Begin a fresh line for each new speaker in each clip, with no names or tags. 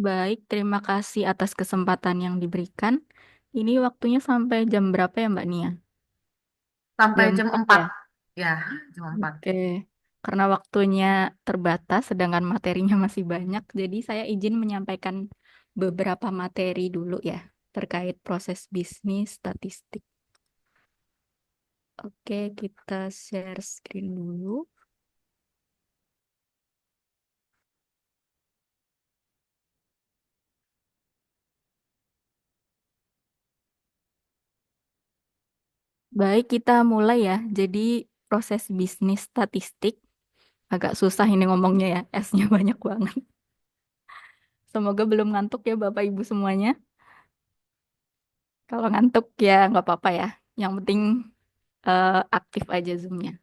Baik, terima kasih atas kesempatan yang diberikan. Ini waktunya sampai jam berapa ya, Mbak Nia?
Sampai
Jam
jam
4
4
ya?
ya, jam 4.
Oke. Karena waktunya terbatas, sedangkan materinya masih banyak, jadi saya izin menyampaikan beberapa materi dulu ya, terkait proses bisnis statistik. Oke, kita share screen dulu. Baik, kita mulai ya. Jadi, proses bisnis statistik, agak susah ini ngomongnya ya, S-nya banyak banget. Semoga belum ngantuk ya Bapak Ibu semuanya. Kalau ngantuk ya nggak apa-apa ya. Yang penting aktif aja Zoom-nya.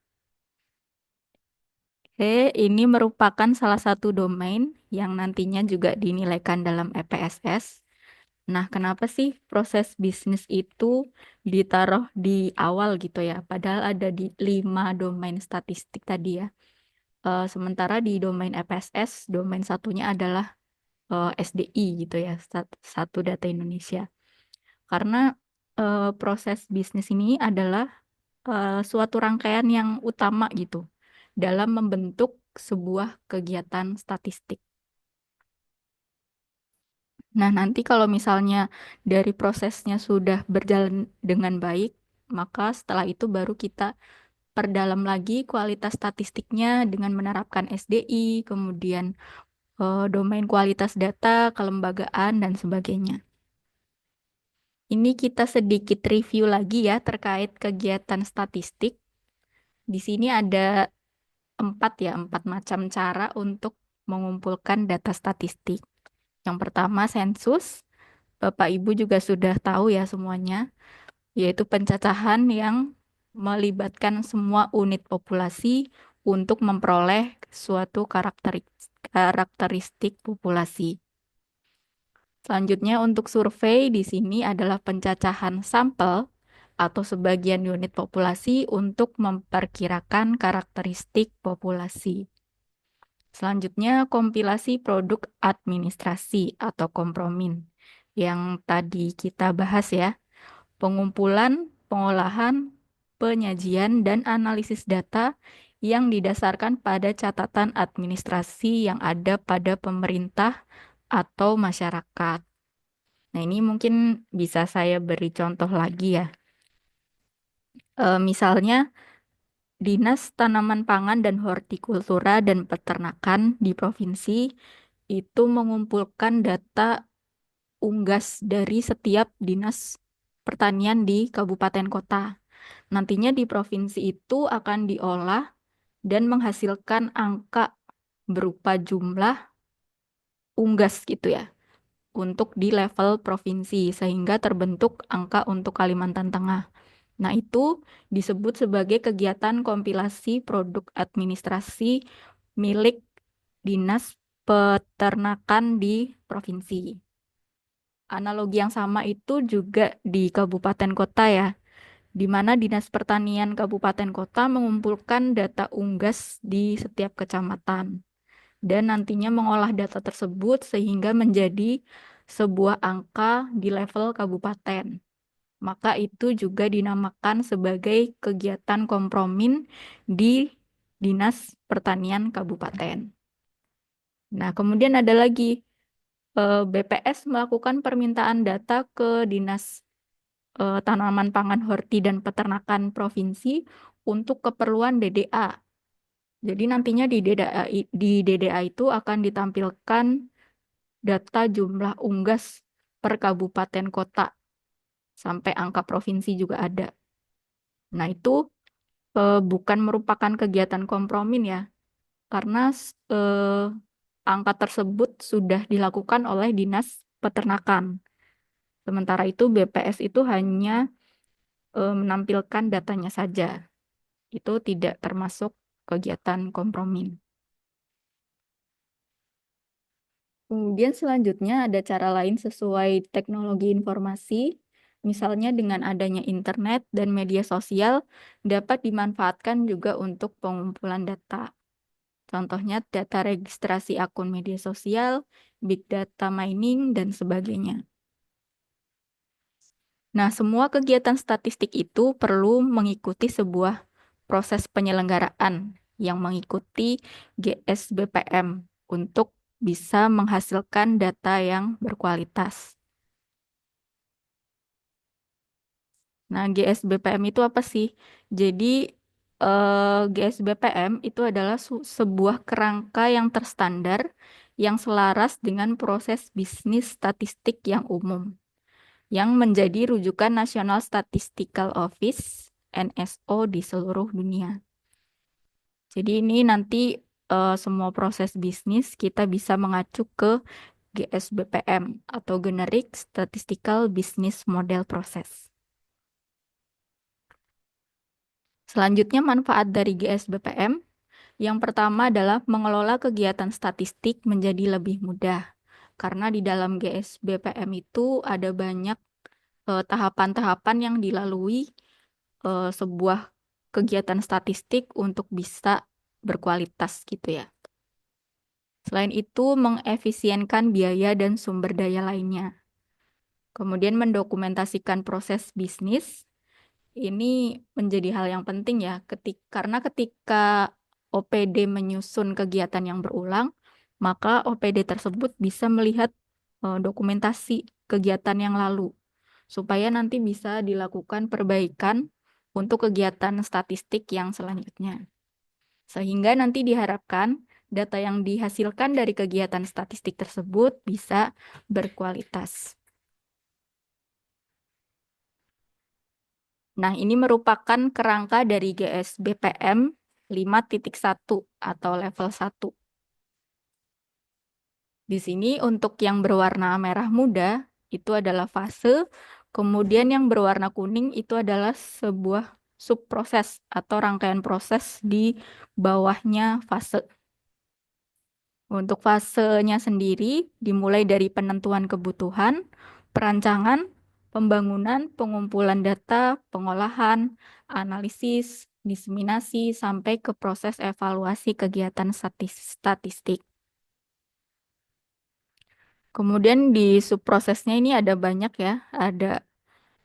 Oke, ini merupakan salah satu domain yang nantinya juga dinilaikan dalam EPSS. Nah, kenapa sih proses bisnis itu ditaruh di awal gitu ya? Padahal ada di 5 domain statistik tadi ya. Sementara di domain EPSS, domain satunya adalah SDI gitu ya, satu data Indonesia. Karena proses bisnis ini adalah suatu rangkaian yang utama gitu dalam membentuk sebuah kegiatan statistik. Nah, nanti kalau misalnya dari prosesnya sudah berjalan dengan baik, maka setelah itu baru kita perdalam lagi kualitas statistiknya dengan menerapkan SDI, kemudian domain kualitas data, kelembagaan, dan sebagainya. Ini kita sedikit review lagi ya terkait kegiatan statistik. Di sini ada empat macam cara untuk mengumpulkan data statistik. Yang pertama sensus, Bapak Ibu juga sudah tahu ya semuanya, yaitu pencacahan yang melibatkan semua unit populasi untuk memperoleh suatu karakteristik populasi. Selanjutnya untuk survei di sini adalah pencacahan sampel atau sebagian unit populasi untuk memperkirakan karakteristik populasi. Selanjutnya, kompilasi produk administrasi atau kompromin yang tadi kita bahas ya. Pengumpulan, pengolahan, penyajian, dan analisis data yang didasarkan pada catatan administrasi yang ada pada pemerintah atau masyarakat. Nah, ini mungkin bisa saya beri contoh lagi ya. Misalnya, Dinas Tanaman Pangan dan Hortikultura dan Peternakan di provinsi itu mengumpulkan data unggas dari setiap dinas pertanian di kabupaten kota. Nantinya di provinsi itu akan diolah dan menghasilkan angka berupa jumlah unggas gitu ya untuk di level provinsi sehingga terbentuk angka untuk Kalimantan Tengah. Nah, itu disebut sebagai kegiatan kompilasi produk administrasi milik Dinas Peternakan di provinsi. Analogi yang sama itu juga di kabupaten kota ya, di mana Dinas Pertanian Kabupaten Kota mengumpulkan data unggas di setiap kecamatan dan nantinya mengolah data tersebut sehingga menjadi sebuah angka di level kabupaten. Maka itu juga dinamakan sebagai kegiatan kompromin di Dinas Pertanian Kabupaten. Nah, kemudian ada lagi BPS melakukan permintaan data ke Dinas Tanaman Pangan Horti dan Peternakan Provinsi untuk keperluan DDA. Jadi nantinya di DDA itu akan ditampilkan data jumlah unggas per kabupaten kota sampai angka provinsi juga ada. Nah, itu bukan merupakan kegiatan kompromin ya, karena angka tersebut sudah dilakukan oleh Dinas Peternakan. Sementara itu BPS itu hanya menampilkan datanya saja. Itu tidak termasuk kegiatan kompromin. Kemudian selanjutnya ada cara lain sesuai teknologi informasi, misalnya dengan adanya internet dan media sosial dapat dimanfaatkan juga untuk pengumpulan data. Contohnya data registrasi akun media sosial, big data mining, dan sebagainya. Nah, semua kegiatan statistik itu perlu mengikuti sebuah proses penyelenggaraan yang mengikuti GSBPM untuk bisa menghasilkan data yang berkualitas. Nah, GSBPM itu apa sih? Jadi, GSBPM itu adalah sebuah kerangka yang terstandar yang selaras dengan proses bisnis statistik yang umum, yang menjadi rujukan National Statistical Office (NSO) di seluruh dunia. Jadi ini nanti semua proses bisnis kita bisa mengacu ke GSBPM atau Generic Statistical Business Model Process. Selanjutnya manfaat dari GSBPM. Yang pertama adalah mengelola kegiatan statistik menjadi lebih mudah. Karena di dalam GSBPM itu ada banyak tahapan-tahapan yang dilalui sebuah kegiatan statistik untuk bisa berkualitas gitu ya. Selain itu, mengefisienkan biaya dan sumber daya lainnya. Kemudian mendokumentasikan proses bisnis. Ini menjadi hal yang penting ya, karena ketika OPD menyusun kegiatan yang berulang, maka OPD tersebut bisa melihat dokumentasi kegiatan yang lalu, supaya nanti bisa dilakukan perbaikan untuk kegiatan statistik yang selanjutnya. Sehingga nanti diharapkan data yang dihasilkan dari kegiatan statistik tersebut bisa berkualitas. Nah, ini merupakan kerangka dari GSBPM 5.1 atau level 1. Di sini untuk yang berwarna merah muda itu adalah fase, kemudian yang berwarna kuning itu adalah sebuah subproses atau rangkaian proses di bawahnya fase. Untuk fasenya sendiri dimulai dari penentuan kebutuhan, perancangan, pembangunan, pengumpulan data, pengolahan, analisis, diseminasi, sampai ke proses evaluasi kegiatan statistik. Kemudian di subprosesnya ini ada banyak ya, ada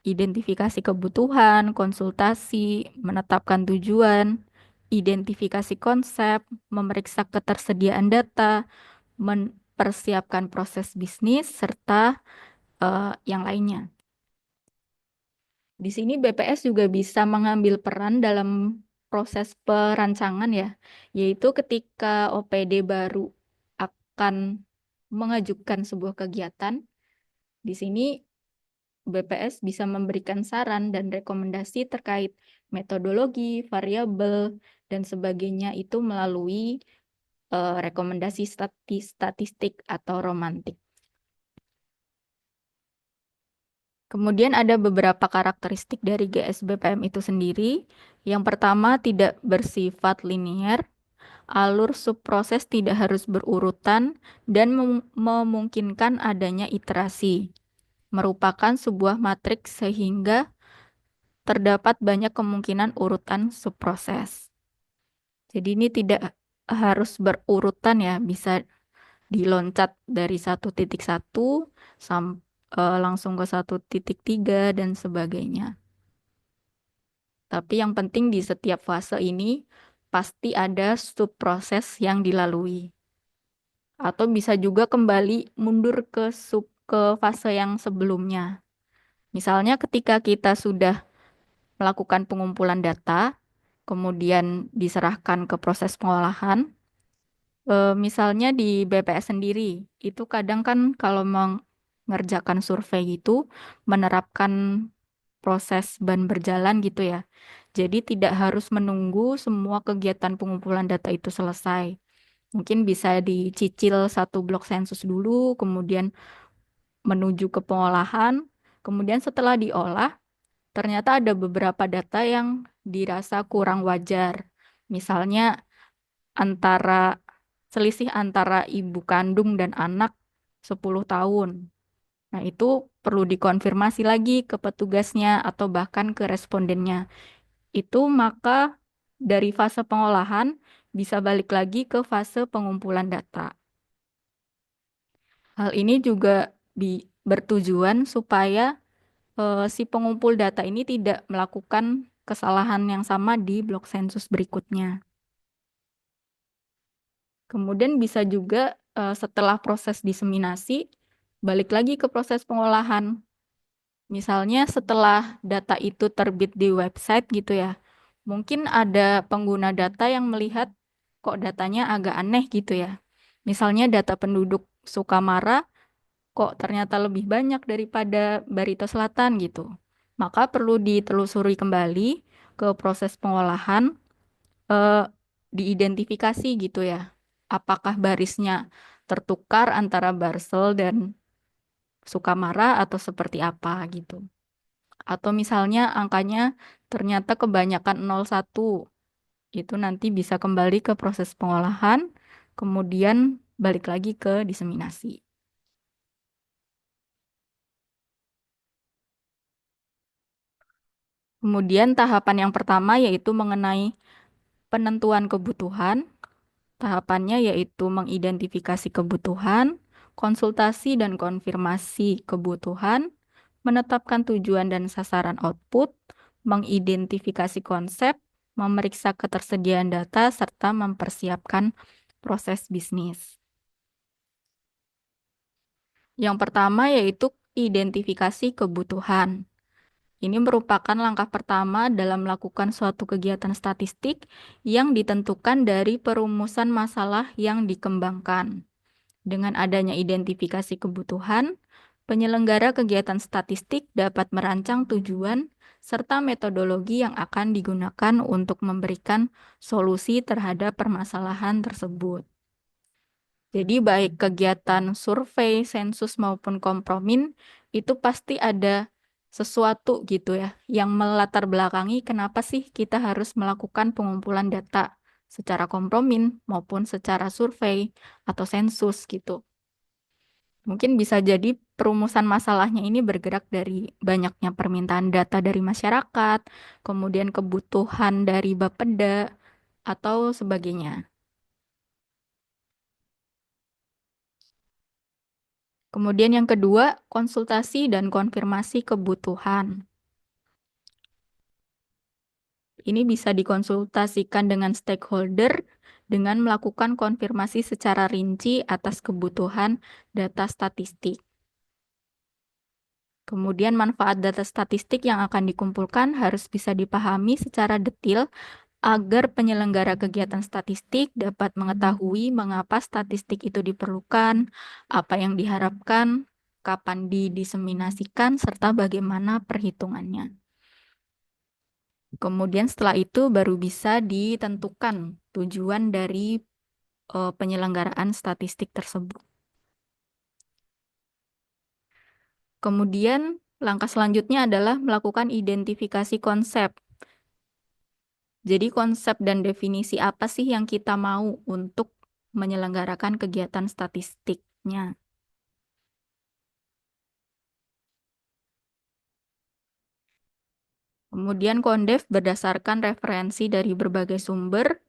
identifikasi kebutuhan, konsultasi, menetapkan tujuan, identifikasi konsep, memeriksa ketersediaan data, mempersiapkan proses bisnis, serta yang lainnya. Di sini BPS juga bisa mengambil peran dalam proses perancangan ya, yaitu ketika OPD baru akan mengajukan sebuah kegiatan, di sini BPS bisa memberikan saran dan rekomendasi terkait metodologi, variabel, dan sebagainya itu melalui rekomendasi statistik atau romantik. Kemudian ada beberapa karakteristik dari GSBPM itu sendiri. Yang pertama, tidak bersifat linier, alur subproses tidak harus berurutan, dan memungkinkan adanya iterasi. Merupakan sebuah matriks sehingga terdapat banyak kemungkinan urutan subproses. Jadi ini tidak harus berurutan ya, bisa diloncat dari 1.1 langsung ke 1.3 dan sebagainya. Tapi yang penting di setiap fase ini pasti ada subproses yang dilalui. Atau bisa juga kembali mundur ke fase yang sebelumnya. Misalnya ketika kita sudah melakukan pengumpulan data, kemudian diserahkan ke proses pengolahan. Misalnya di BPS sendiri, itu kadang kan kalau mengerjakan survei itu menerapkan proses ban berjalan gitu ya. Jadi tidak harus menunggu semua kegiatan pengumpulan data itu selesai. Mungkin bisa dicicil satu blok sensus dulu, kemudian menuju ke pengolahan, kemudian setelah diolah, ternyata ada beberapa data yang dirasa kurang wajar. Misalnya antara selisih antara ibu kandung dan anak 10 tahun. Nah, itu perlu dikonfirmasi lagi ke petugasnya atau bahkan ke respondennya. Itu maka dari fase pengolahan bisa balik lagi ke fase pengumpulan data. Hal ini juga bertujuan supaya si pengumpul data ini tidak melakukan kesalahan yang sama di blok sensus berikutnya. Kemudian bisa juga setelah proses diseminasi, balik lagi ke proses pengolahan. Misalnya setelah data itu terbit di website gitu ya, mungkin ada pengguna data yang melihat kok datanya agak aneh gitu ya. Misalnya data penduduk Sukamara kok ternyata lebih banyak daripada Barito Selatan gitu. Maka perlu ditelusuri kembali ke proses pengolahan, eh, diidentifikasi gitu ya. Apakah barisnya tertukar antara Barsel dan Sukamara atau seperti apa gitu. Atau misalnya angkanya ternyata kebanyakan 01. Itu nanti bisa kembali ke proses pengolahan, kemudian balik lagi ke diseminasi. Kemudian tahapan yang pertama yaitu mengenai penentuan kebutuhan. Tahapannya yaitu mengidentifikasi kebutuhan, konsultasi dan konfirmasi kebutuhan, menetapkan tujuan dan sasaran output, mengidentifikasi konsep, memeriksa ketersediaan data, serta mempersiapkan proses bisnis. Yang pertama yaitu identifikasi kebutuhan. Ini merupakan langkah pertama dalam melakukan suatu kegiatan statistik yang ditentukan dari perumusan masalah yang dikembangkan. Dengan adanya identifikasi kebutuhan, penyelenggara kegiatan statistik dapat merancang tujuan serta metodologi yang akan digunakan untuk memberikan solusi terhadap permasalahan tersebut. Jadi baik kegiatan survei, sensus maupun kompromin itu pasti ada sesuatu gitu ya yang melatar belakangi kenapa sih kita harus melakukan pengumpulan data secara kompromin maupun secara survei atau sensus gitu. Mungkin bisa jadi perumusan masalahnya ini bergerak dari banyaknya permintaan data dari masyarakat, kemudian kebutuhan dari Bapeda atau sebagainya. Kemudian yang kedua, konsultasi dan konfirmasi kebutuhan. Ini bisa dikonsultasikan dengan stakeholder dengan melakukan konfirmasi secara rinci atas kebutuhan data statistik. Kemudian manfaat data statistik yang akan dikumpulkan harus bisa dipahami secara detail agar penyelenggara kegiatan statistik dapat mengetahui mengapa statistik itu diperlukan, apa yang diharapkan, kapan didiseminasikan, serta bagaimana perhitungannya. Kemudian setelah itu baru bisa ditentukan tujuan dari penyelenggaraan statistik tersebut. Kemudian langkah selanjutnya adalah melakukan identifikasi konsep. Jadi konsep dan definisi apa sih yang kita mau untuk menyelenggarakan kegiatan statistiknya. Kemudian Kondef berdasarkan referensi dari berbagai sumber,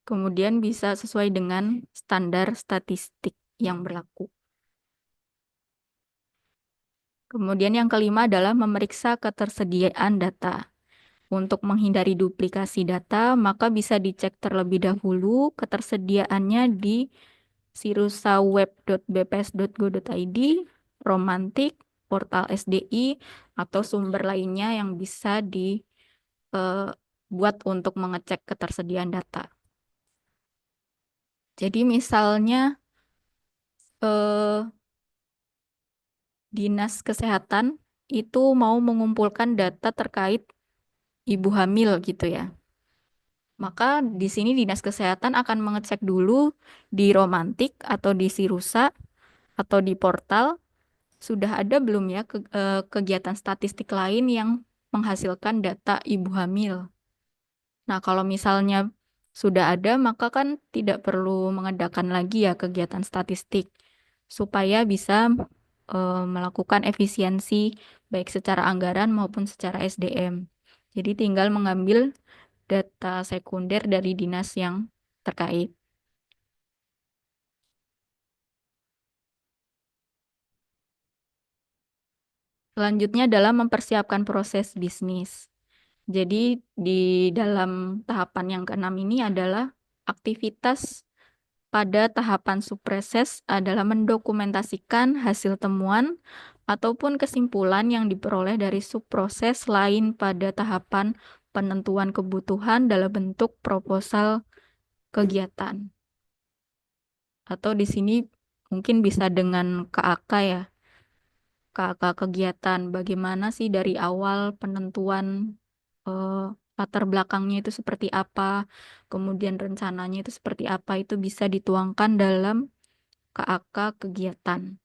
kemudian bisa sesuai dengan standar statistik yang berlaku. Kemudian yang kelima adalah memeriksa ketersediaan data. Untuk menghindari duplikasi data, maka bisa dicek terlebih dahulu ketersediaannya di sirusaweb.bps.go.id, Romantik, portal SDI, atau sumber lainnya yang bisa dibuat untuk mengecek ketersediaan data. Jadi misalnya eh, Dinas Kesehatan itu mau mengumpulkan data terkait ibu hamil gitu ya. Maka di sini Dinas Kesehatan akan mengecek dulu di Romantik atau di Sirusa atau di portal sudah ada belum ya kegiatan statistik lain yang menghasilkan data ibu hamil. Nah, kalau misalnya sudah ada, maka kan tidak perlu mengadakan lagi ya kegiatan statistik supaya bisa melakukan efisiensi baik secara anggaran maupun secara SDM. Jadi tinggal mengambil data sekunder dari dinas yang terkait. Selanjutnya adalah mempersiapkan proses bisnis. Jadi di dalam tahapan yang keenam ini adalah aktivitas pada tahapan subproses adalah mendokumentasikan hasil temuan ataupun kesimpulan yang diperoleh dari subproses lain pada tahapan penentuan kebutuhan dalam bentuk proposal kegiatan. Atau di sini mungkin bisa dengan KAK ya. KAK kegiatan, bagaimana sih dari awal penentuan eh, latar belakangnya itu seperti apa, kemudian rencananya itu seperti apa, itu bisa dituangkan dalam KAK kegiatan.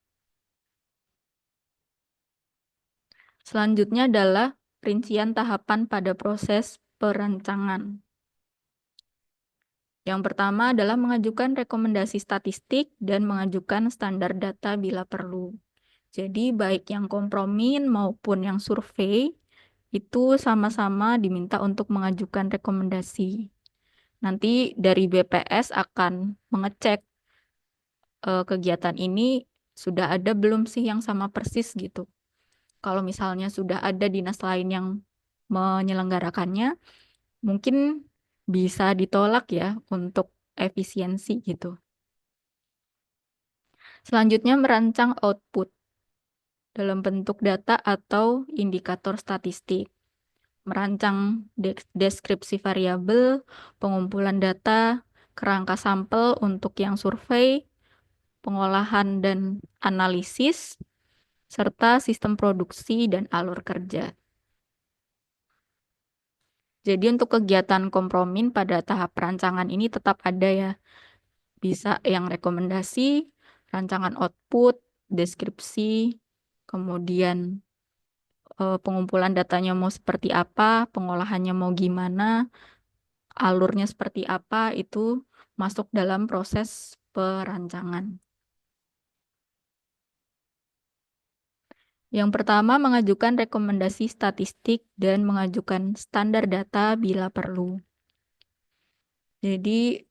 Selanjutnya adalah rincian tahapan pada proses perancangan. Yang pertama adalah mengajukan rekomendasi statistik dan mengajukan standar data bila perlu. Jadi baik yang kompromin maupun yang survei itu sama-sama diminta untuk mengajukan rekomendasi. Nanti dari BPS akan mengecek kegiatan ini sudah ada belum sih yang sama persis gitu. Kalau misalnya sudah ada dinas lain yang menyelenggarakannya, mungkin bisa ditolak ya untuk efisiensi gitu. Selanjutnya merancang output dalam bentuk data atau indikator statistik. Merancang deskripsi variabel, pengumpulan data, kerangka sampel untuk yang survei, pengolahan dan analisis, serta sistem produksi dan alur kerja. Jadi untuk kegiatan kompromin pada tahap perancangan ini tetap ada ya. Bisa yang rekomendasi, rancangan output, deskripsi, kemudian pengumpulan datanya mau seperti apa, pengolahannya mau gimana, alurnya seperti apa, itu masuk dalam proses perancangan. Yang pertama, mengajukan rekomendasi statistik dan mengajukan standar data bila perlu. Jadi,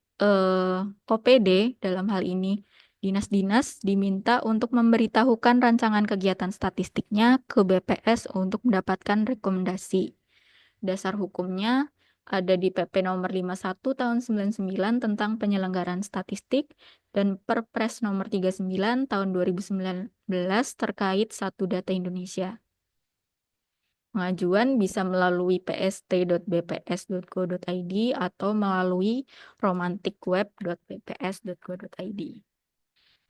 OPD dalam hal ini, dinas-dinas diminta untuk memberitahukan rancangan kegiatan statistiknya ke BPS untuk mendapatkan rekomendasi. Dasar hukumnya ada di PP nomor 51 tahun 99 tentang penyelenggaraan statistik dan Perpres nomor 39 tahun 2019 terkait Satu Data Indonesia. Pengajuan bisa melalui pst.bps.go.id atau melalui romanticweb.bps.go.id.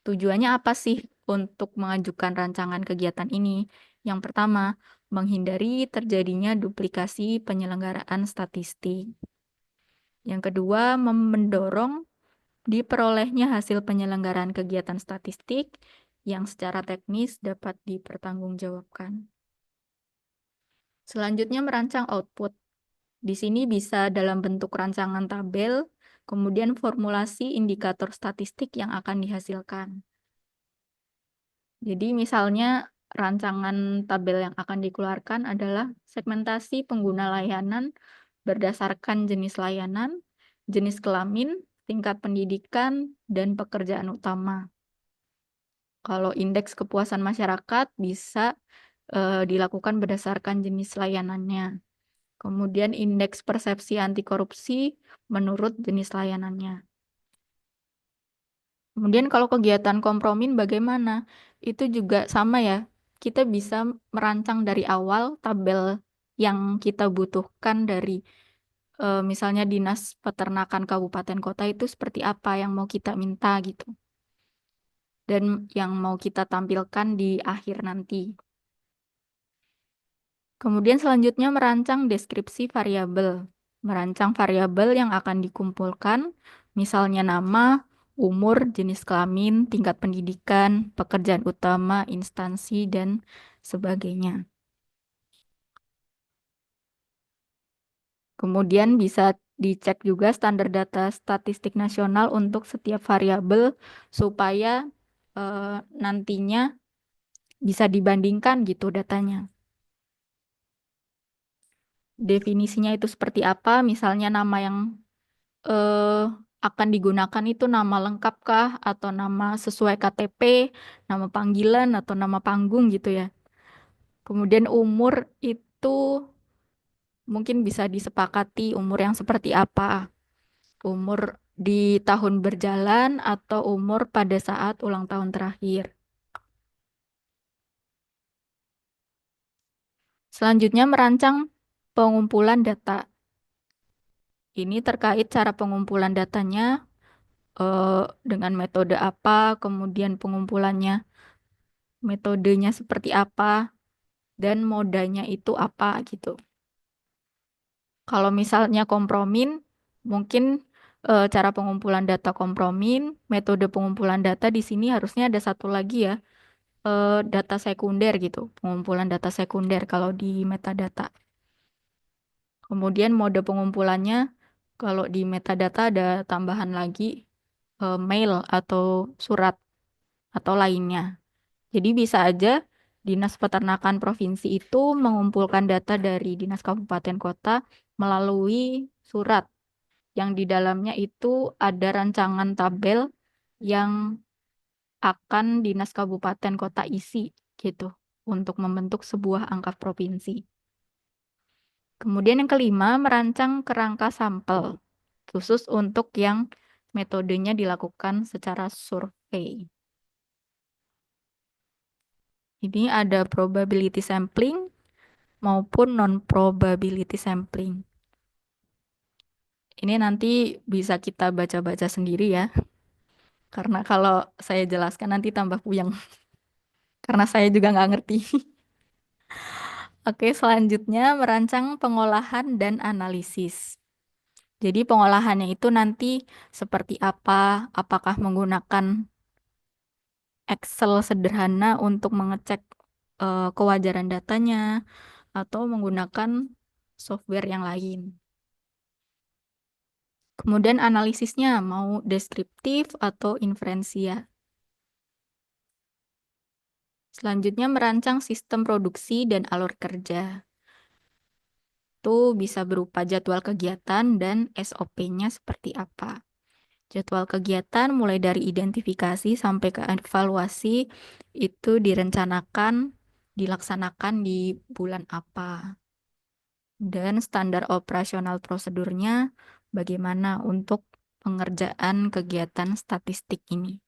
Tujuannya apa sih untuk mengajukan rancangan kegiatan ini? Yang pertama, menghindari terjadinya duplikasi penyelenggaraan statistik. Yang kedua, mendorong diperolehnya hasil penyelenggaraan kegiatan statistik yang secara teknis dapat dipertanggungjawabkan. Selanjutnya, merancang output. Di sini bisa dalam bentuk rancangan tabel, kemudian formulasi indikator statistik yang akan dihasilkan. Jadi misalnya rancangan tabel yang akan dikeluarkan adalah segmentasi pengguna layanan berdasarkan jenis layanan, jenis kelamin, tingkat pendidikan, dan pekerjaan utama. Kalau indeks kepuasan masyarakat bisa dilakukan berdasarkan jenis layanannya. Kemudian indeks persepsi anti korupsi menurut jenis layanannya. Kemudian kalau kegiatan kompromin bagaimana? Itu juga sama ya. Kita bisa merancang dari awal tabel yang kita butuhkan dari misalnya Dinas Peternakan Kabupaten Kota itu seperti apa yang mau kita minta gitu. Dan yang mau kita tampilkan di akhir nanti. Kemudian selanjutnya merancang deskripsi variabel. Merancang variabel yang akan dikumpulkan, misalnya nama, umur, jenis kelamin, tingkat pendidikan, pekerjaan utama, instansi, dan sebagainya. Kemudian bisa dicek juga standar data statistik nasional untuk setiap variabel supaya nantinya bisa dibandingkan gitu datanya. definisinya itu seperti apa, misalnya nama yang eh, akan digunakan itu nama lengkap kah, atau nama sesuai KTP, nama panggilan, atau nama panggung gitu ya. Kemudian umur itu mungkin bisa disepakati umur yang seperti apa. Umur di tahun berjalan atau umur pada saat ulang tahun terakhir. Selanjutnya merancang pengumpulan data. Ini terkait cara pengumpulan datanya, dengan metode apa, kemudian pengumpulannya, metodenya seperti apa, dan modanya itu apa gitu. Kalau misalnya kompromin, mungkin cara pengumpulan data kompromin, metode pengumpulan data di sini harusnya ada satu lagi ya, data sekunder gitu, pengumpulan data sekunder kalau di metadata. Kemudian mode pengumpulannya, kalau di metadata ada tambahan lagi mail atau surat atau lainnya. Jadi bisa aja Dinas Peternakan Provinsi itu mengumpulkan data dari Dinas Kabupaten Kota melalui surat yang di dalamnya itu ada rancangan tabel yang akan Dinas Kabupaten Kota isi gitu untuk membentuk sebuah angka provinsi. Kemudian yang kelima, merancang kerangka sampel khusus untuk yang metodenya dilakukan secara survei. Ini ada probability sampling maupun non-probability sampling. Ini nanti bisa kita baca-baca sendiri ya, karena kalau saya jelaskan nanti tambah puyeng, karena saya juga nggak ngerti. Oke, selanjutnya merancang pengolahan dan analisis. Jadi pengolahannya itu nanti seperti apa, apakah menggunakan Excel sederhana untuk mengecek kewajaran datanya, atau menggunakan software yang lain. Kemudian analisisnya mau deskriptif atau inferensial. Selanjutnya merancang sistem produksi dan alur kerja. Itu bisa berupa jadwal kegiatan dan SOP-nya seperti apa. Jadwal kegiatan mulai dari identifikasi sampai ke evaluasi itu direncanakan, dilaksanakan di bulan apa. Dan standar operasional prosedurnya bagaimana untuk pengerjaan kegiatan statistik ini.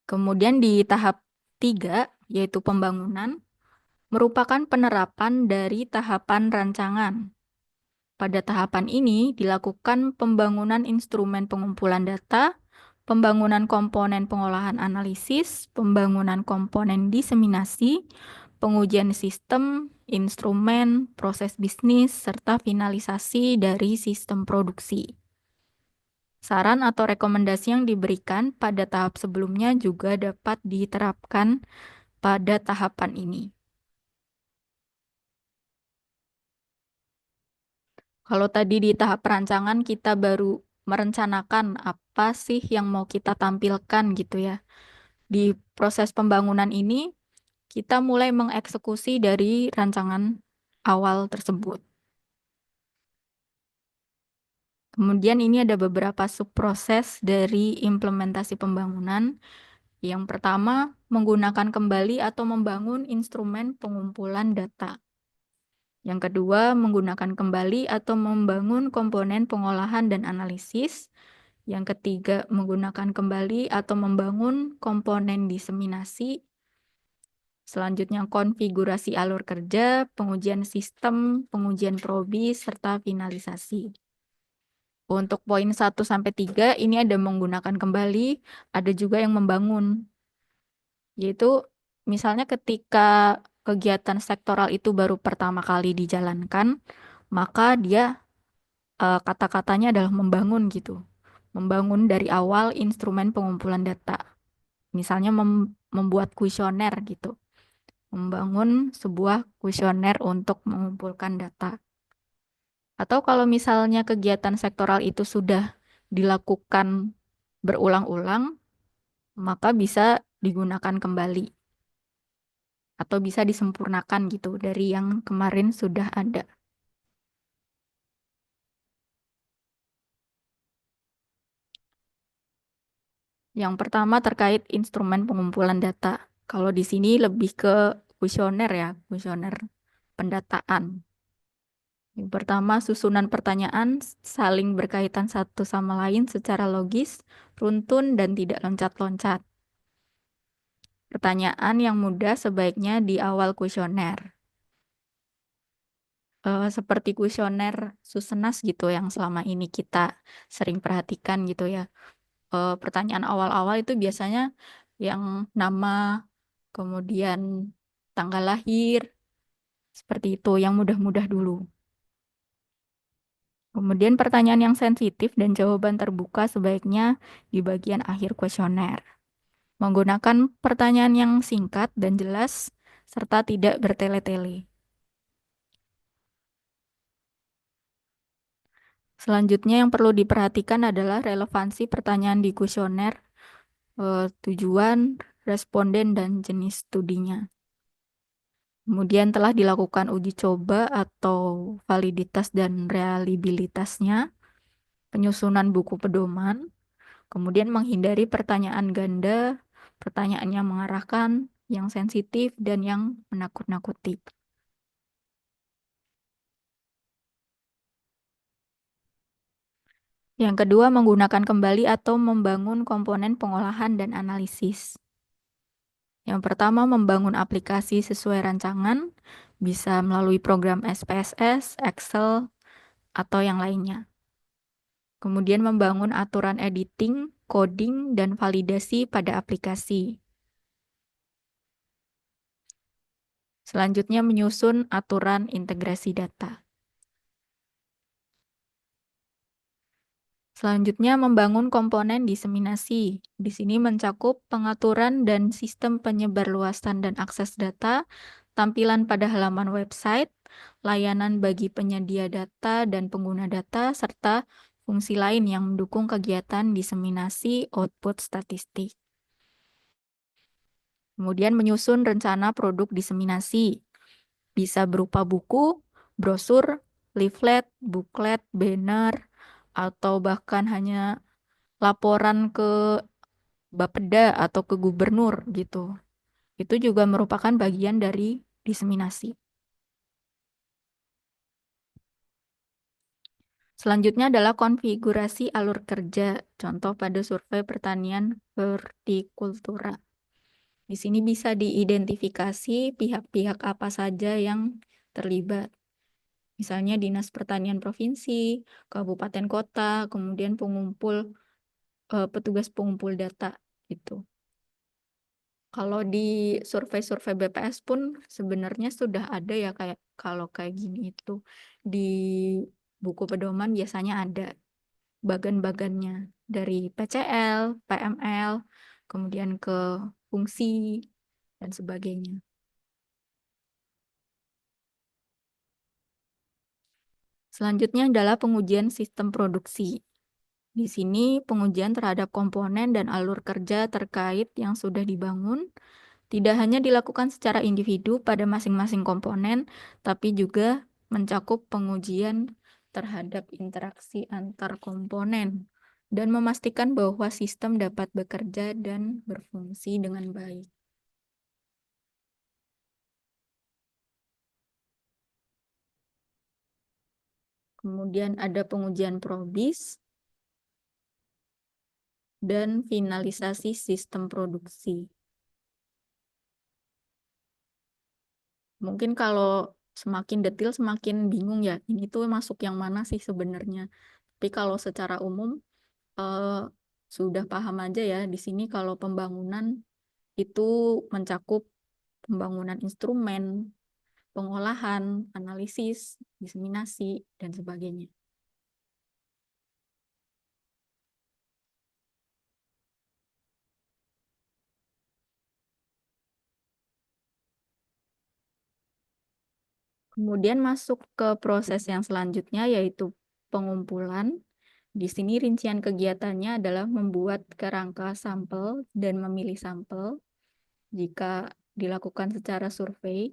Kemudian di tahap 3, yaitu pembangunan, merupakan penerapan dari tahapan rancangan. Pada tahapan ini dilakukan pembangunan instrumen pengumpulan data, pembangunan komponen pengolahan analisis, pembangunan komponen diseminasi, pengujian sistem, instrumen, proses bisnis, serta finalisasi dari sistem produksi. Saran atau rekomendasi yang diberikan pada tahap sebelumnya juga dapat diterapkan pada tahapan ini. Kalau tadi di tahap perancangan kita baru merencanakan apa sih yang mau kita tampilkan gitu ya. Di proses pembangunan ini kita mulai mengeksekusi dari rancangan awal tersebut. Kemudian ini ada beberapa subproses dari implementasi pembangunan. Yang pertama, menggunakan kembali atau membangun instrumen pengumpulan data. Yang kedua, menggunakan kembali atau membangun komponen pengolahan dan analisis. Yang ketiga, menggunakan kembali atau membangun komponen diseminasi. Selanjutnya, konfigurasi alur kerja, pengujian sistem, pengujian probis, serta finalisasi. Untuk poin 1 sampai 3 ini ada menggunakan kembali, ada juga yang membangun. Yaitu misalnya ketika kegiatan sektoral itu baru pertama kali dijalankan, maka dia kata-katanya adalah membangun gitu. Membangun dari awal instrumen pengumpulan data. Misalnya membuat kuesioner gitu. Membangun sebuah kuesioner untuk mengumpulkan data. Atau kalau misalnya kegiatan sektoral itu sudah dilakukan berulang-ulang, maka bisa digunakan kembali. atau bisa disempurnakan gitu dari yang kemarin sudah ada. Yang pertama terkait instrumen pengumpulan data. Kalau di sini lebih ke kuesioner ya, kuesioner pendataan. Yang pertama, susunan pertanyaan saling berkaitan satu sama lain secara logis, runtun, dan tidak loncat-loncat. Pertanyaan yang mudah sebaiknya di awal kuesioner. Seperti kuesioner Susenas gitu yang selama ini kita sering perhatikan gitu ya. Pertanyaan awal-awal itu biasanya yang nama, kemudian tanggal lahir, seperti itu, yang mudah-mudah dulu. Kemudian pertanyaan yang sensitif dan jawaban terbuka sebaiknya di bagian akhir kuesioner. Menggunakan pertanyaan yang singkat dan jelas serta tidak bertele-tele. Selanjutnya yang perlu diperhatikan adalah relevansi pertanyaan di kuesioner, tujuan, responden, dan jenis studinya. Kemudian telah dilakukan uji coba atau validitas dan reliabilitasnya, penyusunan buku pedoman, kemudian menghindari pertanyaan ganda, pertanyaan yang mengarahkan, yang sensitif, dan yang menakut-nakuti. Yang kedua, menggunakan kembali atau membangun komponen pengolahan dan analisis. Yang pertama, membangun aplikasi sesuai rancangan, bisa melalui program SPSS, Excel, atau yang lainnya. Kemudian membangun aturan editing, coding, dan validasi pada aplikasi. Selanjutnya menyusun aturan integrasi data. Selanjutnya membangun komponen diseminasi. Di sini mencakup pengaturan dan sistem penyebarluasan dan akses data, tampilan pada halaman website, layanan bagi penyedia data dan pengguna data, serta fungsi lain yang mendukung kegiatan diseminasi output statistik. Kemudian menyusun rencana produk diseminasi. Bisa berupa buku, brosur, leaflet, booklet, banner, atau bahkan hanya laporan ke Bapeda atau ke gubernur gitu. Itu juga merupakan bagian dari diseminasi. Selanjutnya adalah konfigurasi alur kerja, contoh pada survei pertanian hortikultura. Di sini bisa diidentifikasi pihak-pihak apa saja yang terlibat. Misalnya Dinas Pertanian Provinsi, Kabupaten Kota, kemudian petugas pengumpul data gitu. Kalau di survei-survei BPS pun sebenarnya sudah ada ya kayak kalau kayak gini itu di buku pedoman biasanya ada bagan-bagannya dari PCL, PML, kemudian ke fungsi dan sebagainya. Selanjutnya adalah pengujian sistem produksi. Di sini pengujian terhadap komponen dan alur kerja terkait yang sudah dibangun tidak hanya dilakukan secara individu pada masing-masing komponen, tapi juga mencakup pengujian terhadap interaksi antar komponen dan memastikan bahwa sistem dapat bekerja dan berfungsi dengan baik. Kemudian ada pengujian probis dan finalisasi sistem produksi. Mungkin kalau semakin detail semakin bingung ya, ini tuh masuk yang mana sih sebenarnya. Tapi kalau secara umum eh, sudah paham aja ya, di sini kalau pembangunan itu mencakup pembangunan instrumen, pengolahan, analisis, diseminasi, dan sebagainya. Kemudian masuk ke proses yang selanjutnya yaitu pengumpulan. Di sini rincian kegiatannya adalah membuat kerangka sampel dan memilih sampel. Jika dilakukan secara survei.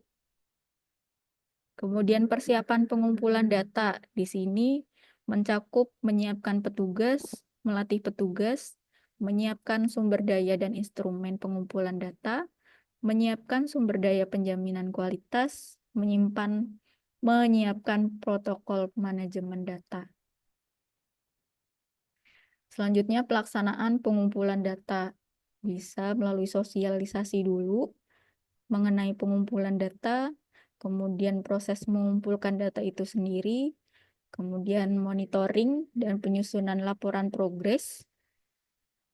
Kemudian persiapan pengumpulan data di sini mencakup menyiapkan petugas, melatih petugas, menyiapkan sumber daya dan instrumen pengumpulan data, menyiapkan sumber daya penjaminan kualitas, menyiapkan protokol manajemen data. Selanjutnya pelaksanaan pengumpulan data bisa melalui sosialisasi dulu mengenai pengumpulan data, kemudian proses mengumpulkan data itu sendiri, kemudian monitoring dan penyusunan laporan progres,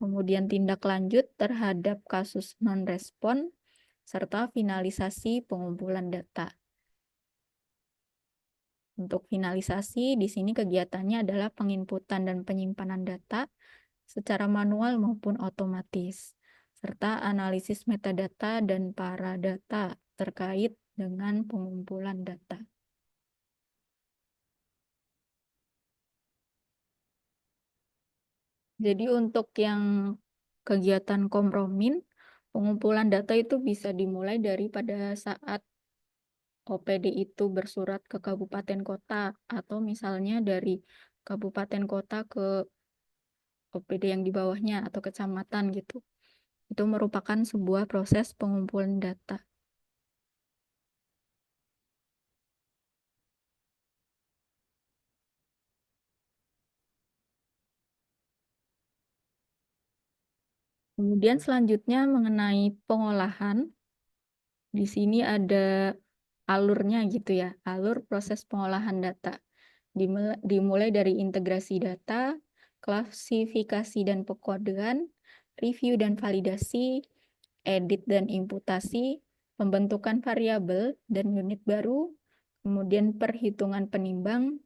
kemudian tindak lanjut terhadap kasus non-respon, serta finalisasi pengumpulan data. Untuk finalisasi, di sini kegiatannya adalah penginputan dan penyimpanan data secara manual maupun otomatis, serta analisis metadata dan paradata terkait dengan pengumpulan data. Jadi untuk yang kegiatan kompromin, pengumpulan data itu bisa dimulai dari pada saat OPD itu bersurat ke kabupaten kota, atau misalnya dari kabupaten kota ke OPD yang di bawahnya atau kecamatan gitu. Itu merupakan sebuah proses pengumpulan data. Kemudian selanjutnya mengenai pengolahan, di sini ada alurnya gitu ya, alur proses pengolahan data. Dimulai dari integrasi data, klasifikasi dan pekodean, review dan validasi, edit dan imputasi, pembentukan variabel dan unit baru, kemudian perhitungan penimbang,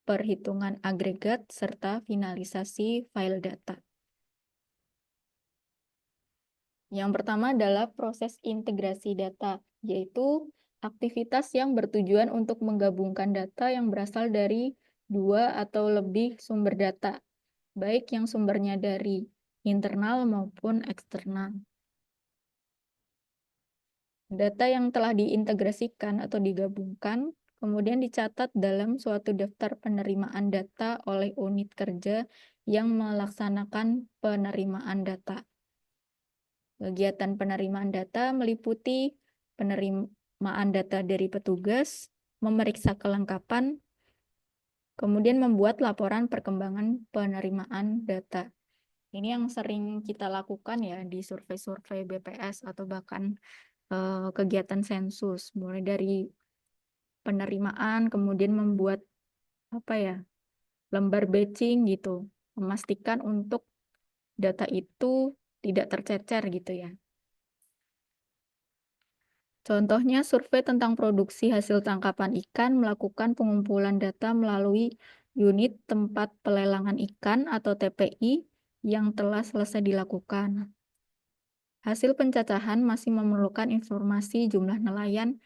perhitungan agregat, serta finalisasi file data. Yang pertama adalah proses integrasi data, yaitu aktivitas yang bertujuan untuk menggabungkan data yang berasal dari dua atau lebih sumber data, baik yang sumbernya dari internal maupun eksternal. Data yang telah diintegrasikan atau digabungkan, kemudian dicatat dalam suatu daftar penerimaan data oleh unit kerja yang melaksanakan penerimaan data. Kegiatan penerimaan data meliputi penerimaan data dari petugas, memeriksa kelengkapan, kemudian membuat laporan perkembangan penerimaan data. Ini yang sering kita lakukan ya di survei-survei BPS atau bahkan kegiatan sensus, mulai dari penerimaan, kemudian membuat apa ya, lembar batching gitu, memastikan untuk data itu tidak tercecer gitu ya. Contohnya, survei tentang produksi hasil tangkapan ikan melakukan pengumpulan data melalui unit tempat pelelangan ikan atau TPI yang telah selesai dilakukan. Hasil pencacahan masih memerlukan informasi jumlah nelayan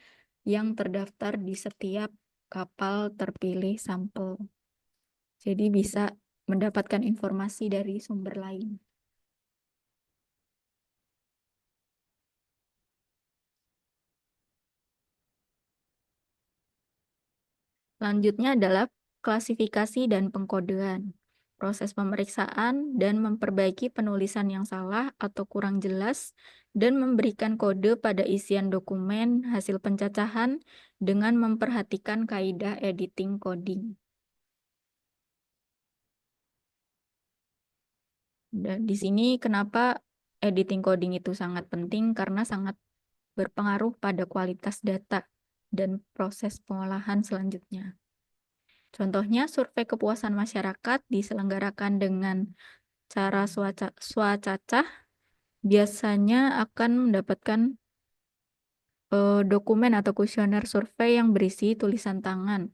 yang terdaftar di setiap kapal terpilih sampel. Jadi bisa mendapatkan informasi dari sumber lain. Selanjutnya adalah klasifikasi dan pengkodean. Proses pemeriksaan dan memperbaiki penulisan yang salah atau kurang jelas dan memberikan kode pada isian dokumen hasil pencacahan dengan memperhatikan kaidah editing coding. Dan di sini kenapa editing coding itu sangat penting karena sangat berpengaruh pada kualitas data dan proses pengolahan selanjutnya. Contohnya, survei kepuasan masyarakat diselenggarakan dengan cara swacacah biasanya akan mendapatkan dokumen atau kuesioner survei yang berisi tulisan tangan,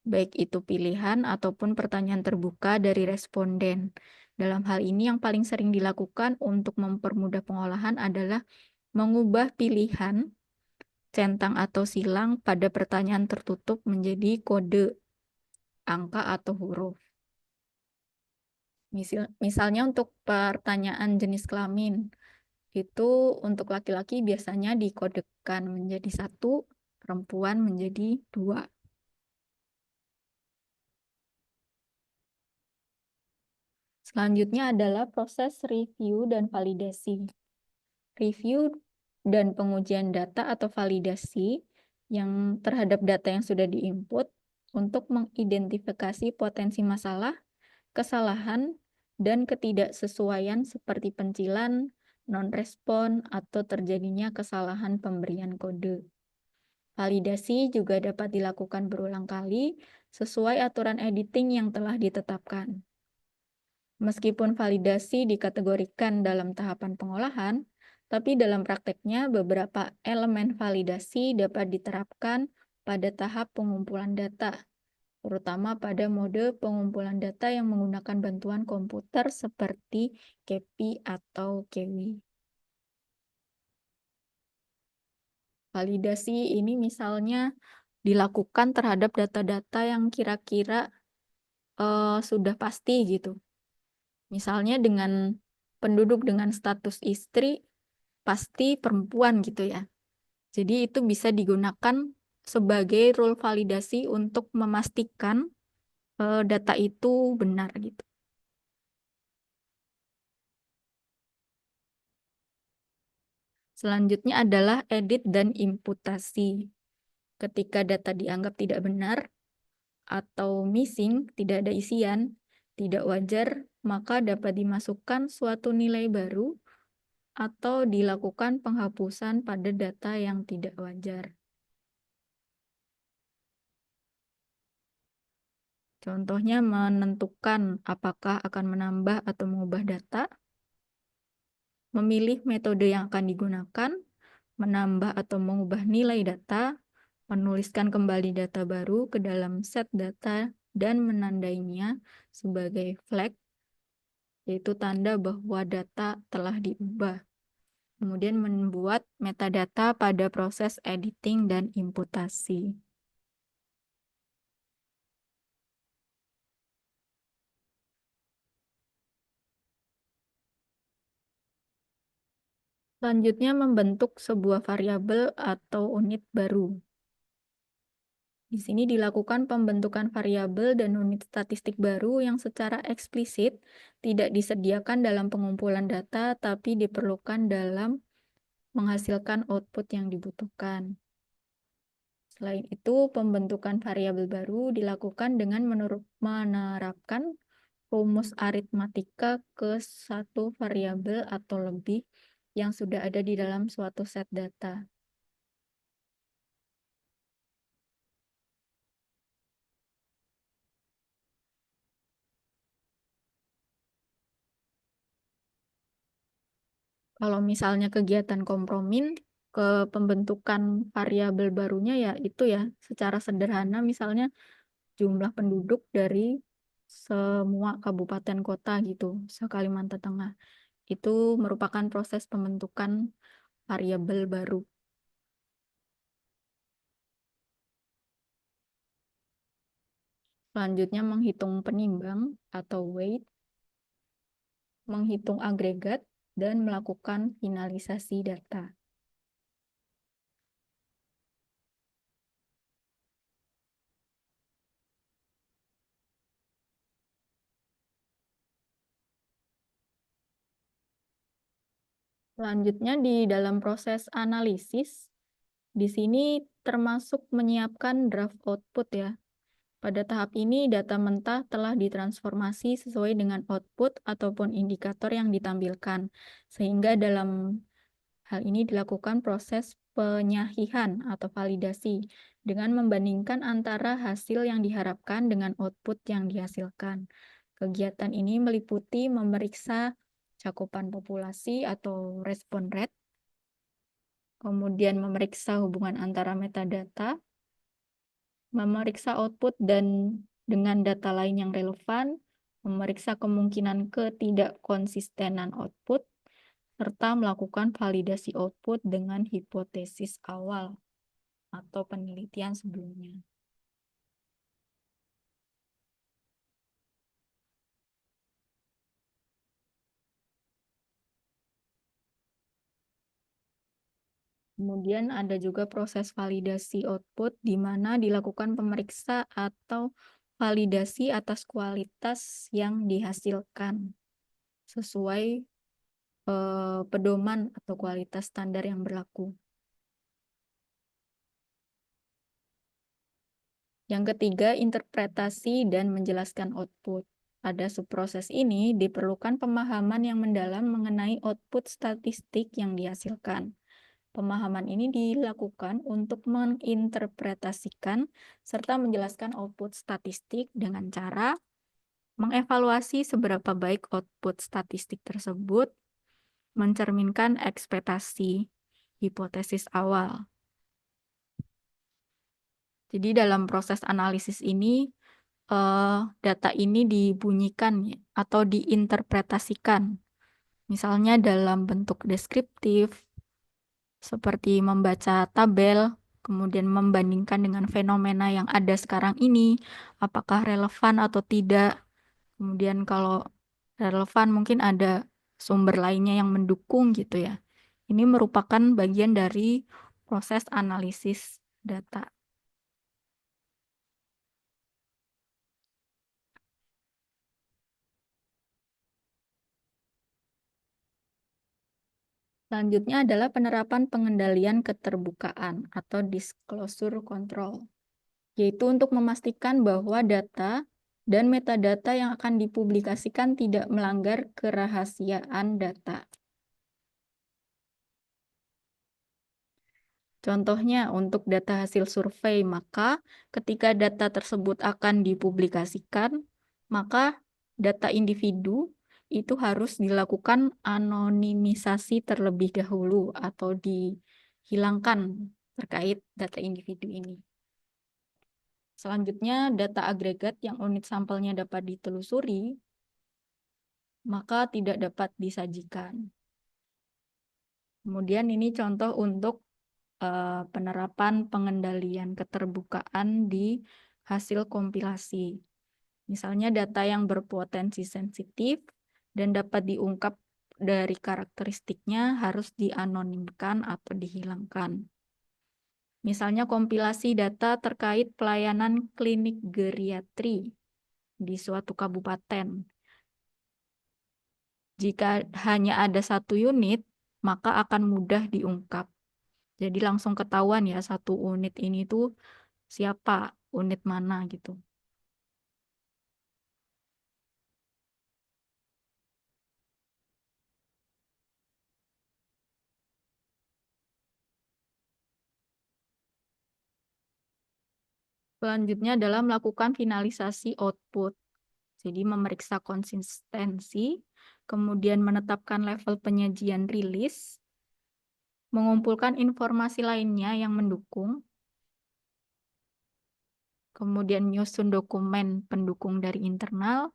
baik itu pilihan ataupun pertanyaan terbuka dari responden. Dalam hal ini yang paling sering dilakukan untuk mempermudah pengolahan adalah mengubah pilihan centang atau silang pada pertanyaan tertutup menjadi kode, angka, atau huruf. Misalnya untuk pertanyaan jenis kelamin, Itu untuk laki-laki biasanya dikodekan menjadi 1, perempuan menjadi 2. Selanjutnya adalah proses review dan validasi. Review dan pengujian data atau validasi yang terhadap data yang sudah diinput untuk mengidentifikasi potensi masalah, kesalahan, dan ketidaksesuaian seperti pencilan, non-respon, atau terjadinya kesalahan pemberian kode. Validasi juga dapat dilakukan berulang kali sesuai aturan editing yang telah ditetapkan. Meskipun validasi dikategorikan dalam tahapan pengolahan, tapi dalam prakteknya beberapa elemen validasi dapat diterapkan pada tahap pengumpulan data, terutama pada mode pengumpulan data yang menggunakan bantuan komputer seperti CAPI atau KEWI. Validasi ini misalnya dilakukan terhadap data-data yang kira-kira sudah pasti gitu. Misalnya dengan penduduk dengan status istri pasti perempuan gitu ya. Jadi itu bisa digunakan sebagai rule validasi untuk memastikan data itu benar gitu. Selanjutnya adalah edit dan imputasi. Ketika data dianggap tidak benar atau missing, tidak ada isian, tidak wajar, maka dapat dimasukkan suatu nilai baru atau dilakukan penghapusan pada data yang tidak wajar. Contohnya menentukan apakah akan menambah atau mengubah data, memilih metode yang akan digunakan, menambah atau mengubah nilai data, menuliskan kembali data baru ke dalam set data, dan menandainya sebagai flag, yaitu tanda bahwa data telah diubah. Kemudian membuat metadata pada proses editing dan imputasi. Selanjutnya membentuk sebuah variabel atau unit baru. Di sini dilakukan pembentukan variabel dan unit statistik baru yang secara eksplisit tidak disediakan dalam pengumpulan data, tapi diperlukan dalam menghasilkan output yang dibutuhkan. Selain itu, pembentukan variabel baru dilakukan dengan menerapkan rumus aritmatika ke satu variabel atau lebih yang sudah ada di dalam suatu set data. Kalau misalnya kegiatan kompromin, ke pembentukan variabel barunya ya itu ya, secara sederhana misalnya jumlah penduduk dari semua kabupaten kota gitu, se-Kalimantan Tengah. Itu merupakan proses pembentukan variabel baru. Selanjutnya menghitung penimbang atau weight, menghitung agregat, dan melakukan finalisasi data. Selanjutnya di dalam proses analisis, di sini termasuk menyiapkan draft output ya. Pada tahap ini data mentah telah ditransformasi sesuai dengan output ataupun indikator yang ditampilkan. Sehingga dalam hal ini dilakukan proses penyahihan atau validasi dengan membandingkan antara hasil yang diharapkan dengan output yang dihasilkan. Kegiatan ini meliputi memeriksa cakupan populasi atau respon rate, kemudian memeriksa hubungan antara metadata, memeriksa output dan dengan data lain yang relevan, memeriksa kemungkinan ketidakkonsistenan output, serta melakukan validasi output dengan hipotesis awal atau penelitian sebelumnya. Kemudian ada juga proses validasi output di mana dilakukan pemeriksa atau validasi atas kualitas yang dihasilkan sesuai pedoman atau kualitas standar yang berlaku. Yang ketiga, interpretasi dan menjelaskan output. Pada subproses ini diperlukan pemahaman yang mendalam mengenai output statistik yang dihasilkan. Pemahaman ini dilakukan untuk menginterpretasikan serta menjelaskan output statistik dengan cara mengevaluasi seberapa baik output statistik tersebut mencerminkan ekspektasi hipotesis awal. Jadi dalam proses analisis ini data ini dibunyikan atau diinterpretasikan. Misalnya dalam bentuk deskriptif, seperti membaca tabel, kemudian membandingkan dengan fenomena yang ada sekarang ini, apakah relevan atau tidak. Kemudian kalau relevan mungkin ada sumber lainnya yang mendukung gitu ya. Ini merupakan bagian dari proses analisis data. Selanjutnya adalah penerapan pengendalian keterbukaan atau disclosure control, yaitu untuk memastikan bahwa data dan metadata yang akan dipublikasikan tidak melanggar kerahasiaan data. Contohnya, untuk data hasil survei, maka ketika data tersebut akan dipublikasikan, maka data individu itu harus dilakukan anonimisasi terlebih dahulu atau dihilangkan terkait data individu ini. Selanjutnya, data agregat yang unit sampelnya dapat ditelusuri, maka tidak dapat disajikan. Kemudian ini contoh untuk penerapan pengendalian keterbukaan di hasil kompilasi. Misalnya data yang berpotensi sensitif dan dapat diungkap dari karakteristiknya harus dianonimkan atau dihilangkan. Misalnya kompilasi data terkait pelayanan klinik geriatri di suatu kabupaten. Jika hanya ada satu unit, maka akan mudah diungkap. Jadi langsung ketahuan ya satu unit ini tuh siapa, unit mana gitu. Selanjutnya adalah melakukan finalisasi output. Jadi memeriksa konsistensi, kemudian menetapkan level penyajian rilis, mengumpulkan informasi lainnya yang mendukung, kemudian menyusun dokumen pendukung dari internal,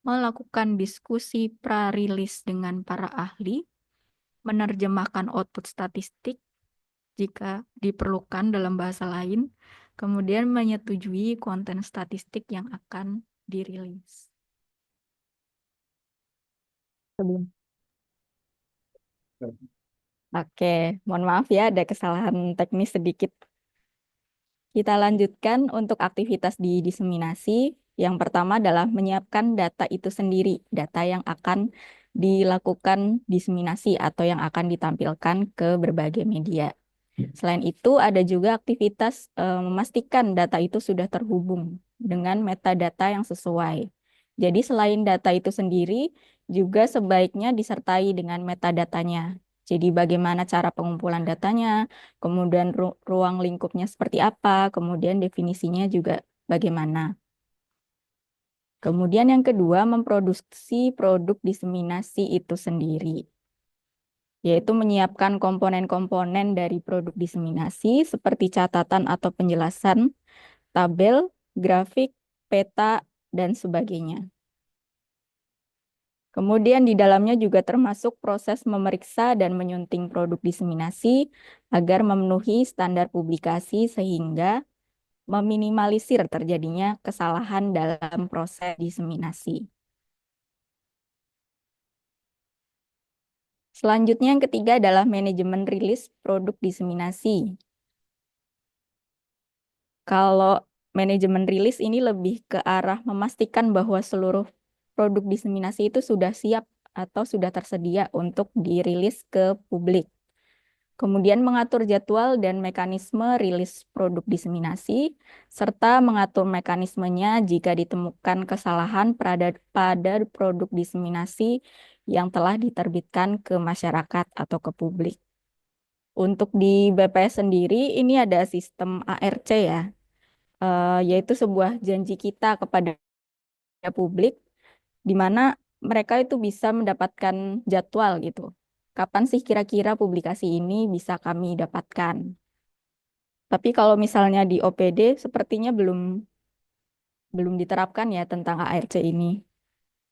melakukan diskusi pra-rilis dengan para ahli, menerjemahkan output statistik jika diperlukan dalam bahasa lain, kemudian menyetujui konten statistik yang akan dirilis. Sebelum. Oke, mohon maaf ya ada kesalahan teknis sedikit. Kita lanjutkan untuk aktivitas di diseminasi. Yang pertama adalah menyiapkan data itu sendiri, data yang akan dilakukan diseminasi atau yang akan ditampilkan ke berbagai media. Selain itu, ada juga aktivitas memastikan data itu sudah terhubung dengan metadata yang sesuai. Jadi selain data itu sendiri, juga sebaiknya disertai dengan metadatanya. Jadi bagaimana cara pengumpulan datanya, kemudian ruang lingkupnya seperti apa, kemudian definisinya juga bagaimana. Kemudian yang kedua, memproduksi produk diseminasi itu sendiri, yaitu menyiapkan komponen-komponen dari produk diseminasi seperti catatan atau penjelasan, tabel, grafik, peta, dan sebagainya. Kemudian di dalamnya juga termasuk proses memeriksa dan menyunting produk diseminasi agar memenuhi standar publikasi sehingga meminimalisir terjadinya kesalahan dalam proses diseminasi. Selanjutnya yang ketiga adalah manajemen rilis produk diseminasi. Kalau manajemen rilis ini lebih ke arah memastikan bahwa seluruh produk diseminasi itu sudah siap atau sudah tersedia untuk dirilis ke publik. Kemudian mengatur jadwal dan mekanisme rilis produk diseminasi, serta mengatur mekanismenya jika ditemukan kesalahan pada produk diseminasi yang telah diterbitkan ke masyarakat atau ke publik. Untuk di BPS sendiri, ini ada sistem ARC ya, yaitu sebuah janji kita kepada publik, di mana mereka itu bisa mendapatkan jadwal gitu. Kapan sih kira-kira publikasi ini bisa kami dapatkan? Tapi kalau misalnya di OPD sepertinya belum diterapkan ya tentang ARC ini.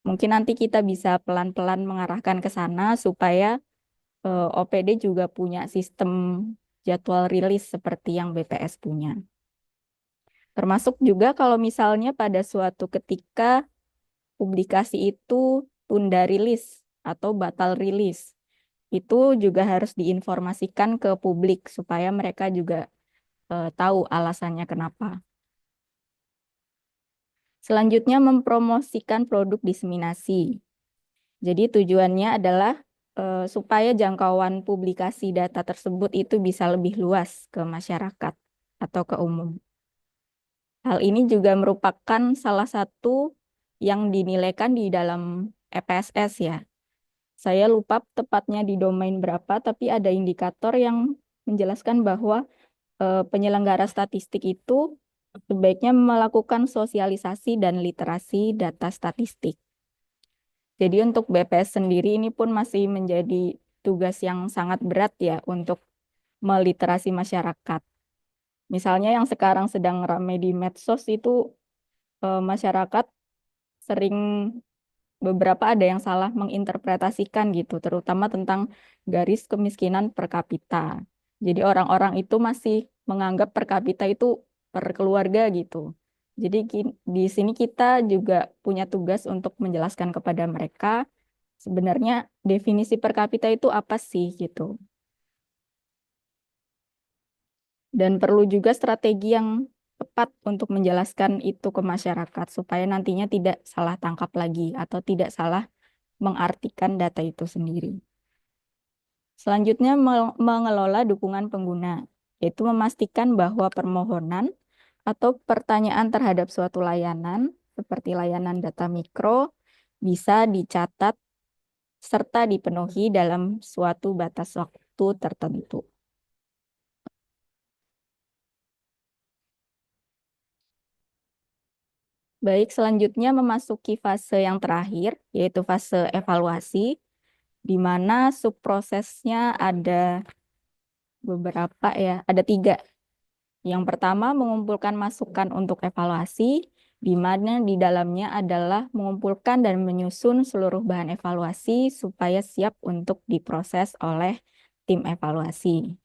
Mungkin nanti kita bisa pelan-pelan mengarahkan ke sana supaya OPD juga punya sistem jadwal rilis seperti yang BPS punya. Termasuk juga kalau misalnya pada suatu ketika publikasi itu tunda rilis atau batal rilis, itu juga harus diinformasikan ke publik supaya mereka juga tahu alasannya kenapa. Selanjutnya mempromosikan produk diseminasi. Jadi tujuannya adalah supaya jangkauan publikasi data tersebut itu bisa lebih luas ke masyarakat atau ke umum. Hal ini juga merupakan salah satu yang dinilaikan di dalam EPSS ya. Saya lupa tepatnya di domain berapa, tapi ada indikator yang menjelaskan bahwa penyelenggara statistik itu sebaiknya melakukan sosialisasi dan literasi data statistik. Jadi untuk BPS sendiri ini pun masih menjadi tugas yang sangat berat ya untuk meliterasi masyarakat. Misalnya yang sekarang sedang ramai di medsos itu masyarakat sering beberapa ada yang salah menginterpretasikan gitu, terutama tentang garis kemiskinan per kapita. Jadi orang-orang itu masih menganggap per kapita itu per keluarga gitu. Jadi di sini kita juga punya tugas untuk menjelaskan kepada mereka sebenarnya definisi per kapita itu apa sih gitu. Dan perlu juga strategi yang tepat untuk menjelaskan itu ke masyarakat supaya nantinya tidak salah tangkap lagi atau tidak salah mengartikan data itu sendiri. Selanjutnya mengelola dukungan pengguna, yaitu memastikan bahwa permohonan atau pertanyaan terhadap suatu layanan seperti layanan data mikro bisa dicatat serta dipenuhi dalam suatu batas waktu tertentu. Baik, selanjutnya memasuki fase yang terakhir, yaitu fase evaluasi, di mana subprosesnya ada beberapa ya, ada 3. Yang pertama, mengumpulkan masukan untuk evaluasi, di mana di dalamnya adalah mengumpulkan dan menyusun seluruh bahan evaluasi supaya siap untuk diproses oleh tim evaluasi.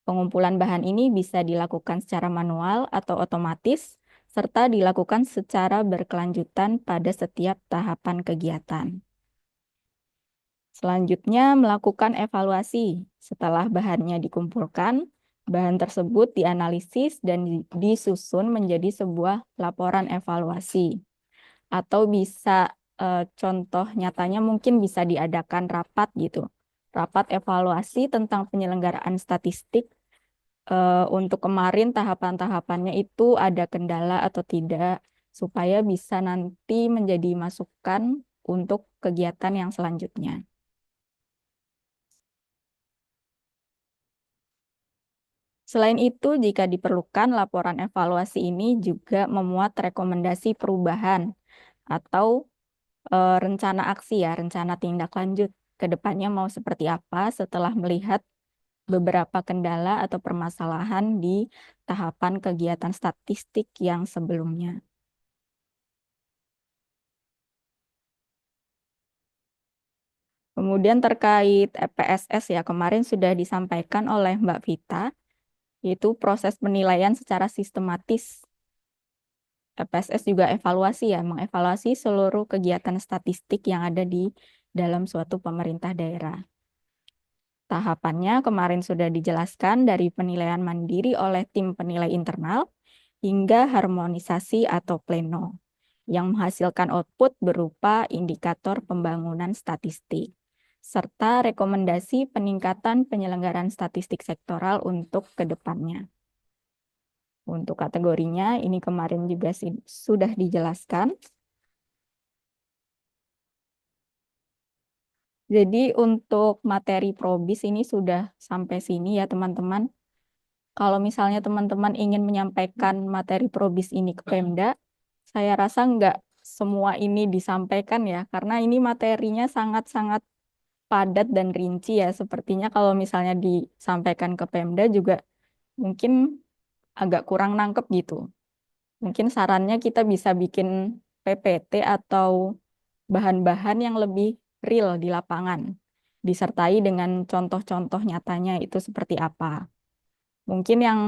Pengumpulan bahan ini bisa dilakukan secara manual atau otomatis, serta dilakukan secara berkelanjutan pada setiap tahapan kegiatan. Selanjutnya, melakukan evaluasi. Setelah bahannya dikumpulkan, bahan tersebut dianalisis dan disusun menjadi sebuah laporan evaluasi. Atau bisa, contoh nyatanya mungkin bisa diadakan rapat gitu. Rapat evaluasi tentang penyelenggaraan statistik untuk kemarin tahapan-tahapannya itu ada kendala atau tidak, supaya bisa nanti menjadi masukan untuk kegiatan yang selanjutnya. Selain itu, jika diperlukan, laporan evaluasi ini juga memuat rekomendasi perubahan atau rencana aksi ya, rencana tindak lanjut ke depannya mau seperti apa setelah melihat beberapa kendala atau permasalahan di tahapan kegiatan statistik yang sebelumnya. Kemudian terkait EPSS ya, kemarin sudah disampaikan oleh Mbak Vita, yaitu proses penilaian secara sistematis. EPSS juga evaluasi ya, mengevaluasi seluruh kegiatan statistik yang ada di dalam suatu pemerintah daerah. Tahapannya kemarin sudah dijelaskan dari penilaian mandiri oleh tim penilai internal hingga harmonisasi atau pleno yang menghasilkan output berupa indikator pembangunan statistik serta rekomendasi peningkatan penyelenggaraan statistik sektoral untuk kedepannya. Untuk kategorinya ini kemarin juga sudah dijelaskan. Jadi untuk materi probis ini sudah sampai sini ya teman-teman. Kalau misalnya teman-teman ingin menyampaikan materi probis ini ke Pemda, saya rasa nggak semua ini disampaikan ya, karena ini materinya sangat-sangat padat dan rinci ya. Sepertinya kalau misalnya disampaikan ke Pemda juga mungkin agak kurang nangkep gitu. Mungkin sarannya kita bisa bikin PPT atau bahan-bahan yang lebih real di lapangan, disertai dengan contoh-contoh nyatanya itu seperti apa. Mungkin yang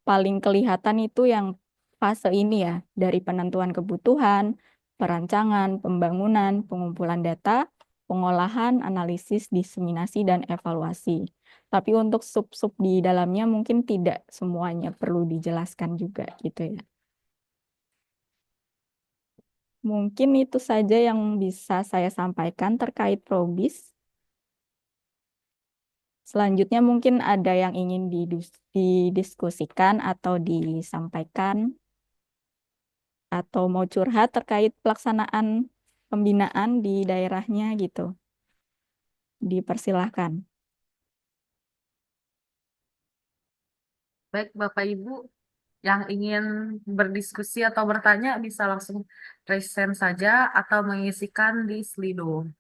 paling kelihatan itu yang fase ini ya, dari penentuan kebutuhan, perancangan, pembangunan, pengumpulan data, pengolahan, analisis, diseminasi, dan evaluasi. Tapi untuk sub-sub di dalamnya mungkin tidak semuanya perlu dijelaskan juga gitu ya. Mungkin itu saja yang bisa saya sampaikan terkait Probis. Selanjutnya mungkin ada yang ingin didiskusikan atau disampaikan atau mau curhat terkait pelaksanaan pembinaan di daerahnya gitu. Dipersilahkan.
Baik, Bapak Ibu yang ingin berdiskusi atau bertanya bisa langsung raise hand saja atau mengisikan di Slido.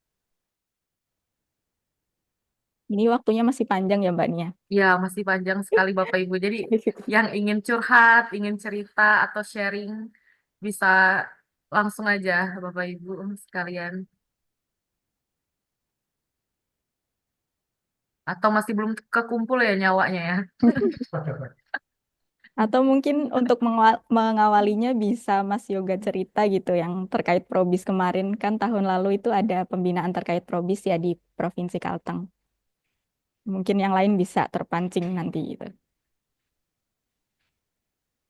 Ini waktunya masih panjang ya Mbak Nia.
Ya, masih panjang sekali Bapak Ibu. Jadi yang ingin curhat, ingin cerita atau sharing bisa langsung aja Bapak Ibu sekalian. Atau masih belum kekumpul ya nyawanya ya.
Atau mungkin untuk mengawalinya bisa Mas Yoga cerita gitu yang terkait Probis kemarin kan tahun lalu itu ada pembinaan terkait Probis ya di Provinsi Kalteng. Mungkin yang lain bisa terpancing nanti gitu.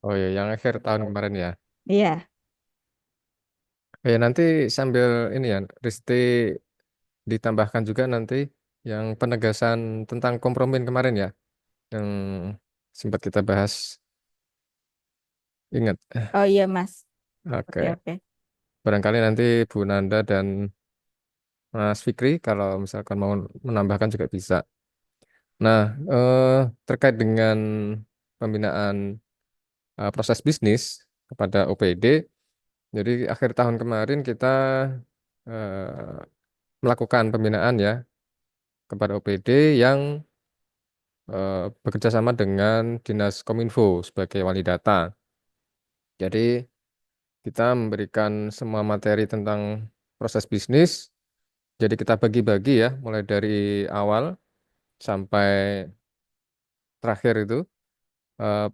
Oh ya, yang akhir tahun kemarin ya.
Iya,
Ya nanti sambil ini ya, Risti ditambahkan juga nanti yang penegasan tentang kompromi kemarin ya, yang sempat kita bahas. Ingat.
oh iya Mas. Oke
Oke.
oke.
Barangkali nanti Bu Nanda dan Mas Fikri kalau misalkan mau menambahkan juga bisa. Nah, terkait dengan pembinaan proses bisnis kepada OPD, jadi akhir tahun kemarin kita melakukan pembinaan ya kepada OPD yang bekerja sama dengan Dinas Kominfo sebagai wali data. Jadi kita memberikan semua materi tentang proses bisnis. Jadi kita bagi-bagi ya, mulai dari awal sampai terakhir itu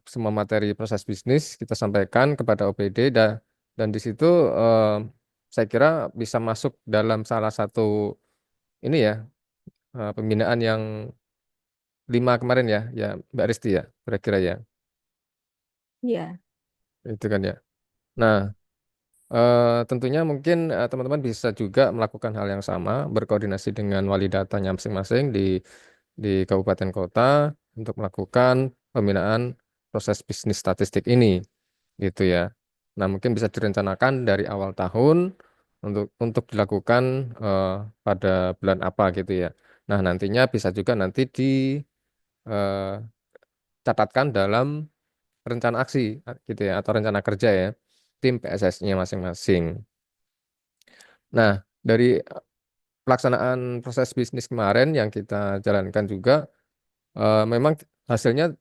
semua materi proses bisnis kita sampaikan kepada OPD dan di situ eh, saya kira bisa masuk dalam salah satu ini ya pembinaan yang 5 kemarin ya, ya Mbak Risti ya, kira-kira ya,
Iya,
itu kan ya. Nah, tentunya mungkin teman-teman bisa juga melakukan hal yang sama, berkoordinasi dengan wali datanya masing-masing di kabupaten kota untuk melakukan pembinaan proses bisnis statistik ini, gitu ya. Nah, mungkin bisa direncanakan dari awal tahun untuk dilakukan eh, pada bulan apa gitu ya. Nah, nantinya bisa juga nanti dicatatkan dalam rencana aksi gitu ya atau rencana kerja ya tim PSS-nya masing-masing. Nah, dari pelaksanaan proses bisnis kemarin yang kita jalankan juga memang hasilnya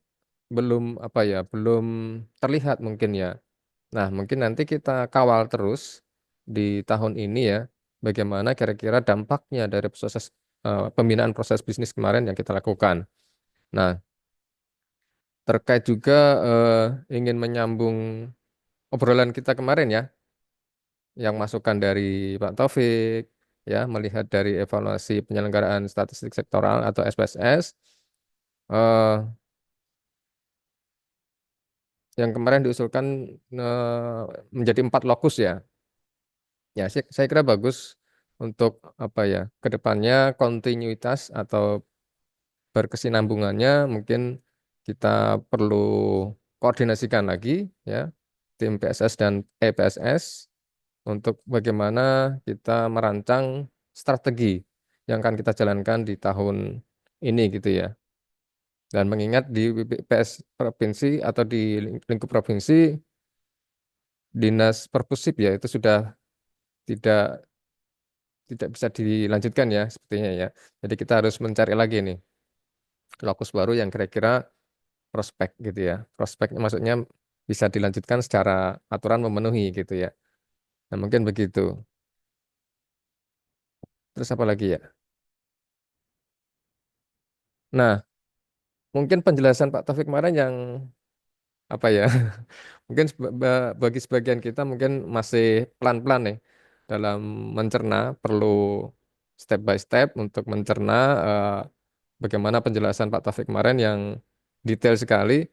belum apa ya, belum terlihat mungkin ya. Nah, mungkin nanti kita kawal terus di tahun ini ya, bagaimana kira-kira dampaknya dari proses pembinaan proses bisnis kemarin yang kita lakukan. Nah, terkait juga ingin menyambung obrolan kita kemarin ya, yang masukan dari Pak Taufik, ya, melihat dari evaluasi penyelenggaraan statistik sektoral atau SPSS, eh, yang kemarin diusulkan menjadi 4 lokus ya. Ya, saya kira bagus untuk apa ya, kedepannya kontinuitas atau berkesinambungannya mungkin kita perlu koordinasikan lagi ya, tim PSS dan EPSS untuk bagaimana kita merancang strategi yang akan kita jalankan di tahun ini gitu ya. Dan mengingat di BPS provinsi atau di lingkup provinsi, dinas perpusip ya itu sudah tidak tidak bisa dilanjutkan ya sepertinya ya. Jadi kita harus mencari lagi nih lokus baru yang kira-kira prospek gitu ya. Prospeknya maksudnya bisa dilanjutkan secara aturan memenuhi gitu ya. Nah, mungkin begitu. Terus apa lagi ya? Nah, mungkin penjelasan Pak Taufik kemarin yang apa ya? Mungkin bagi sebagian kita mungkin masih pelan-pelan nih dalam mencerna, perlu step by step untuk mencerna bagaimana penjelasan Pak Taufik kemarin yang detail sekali.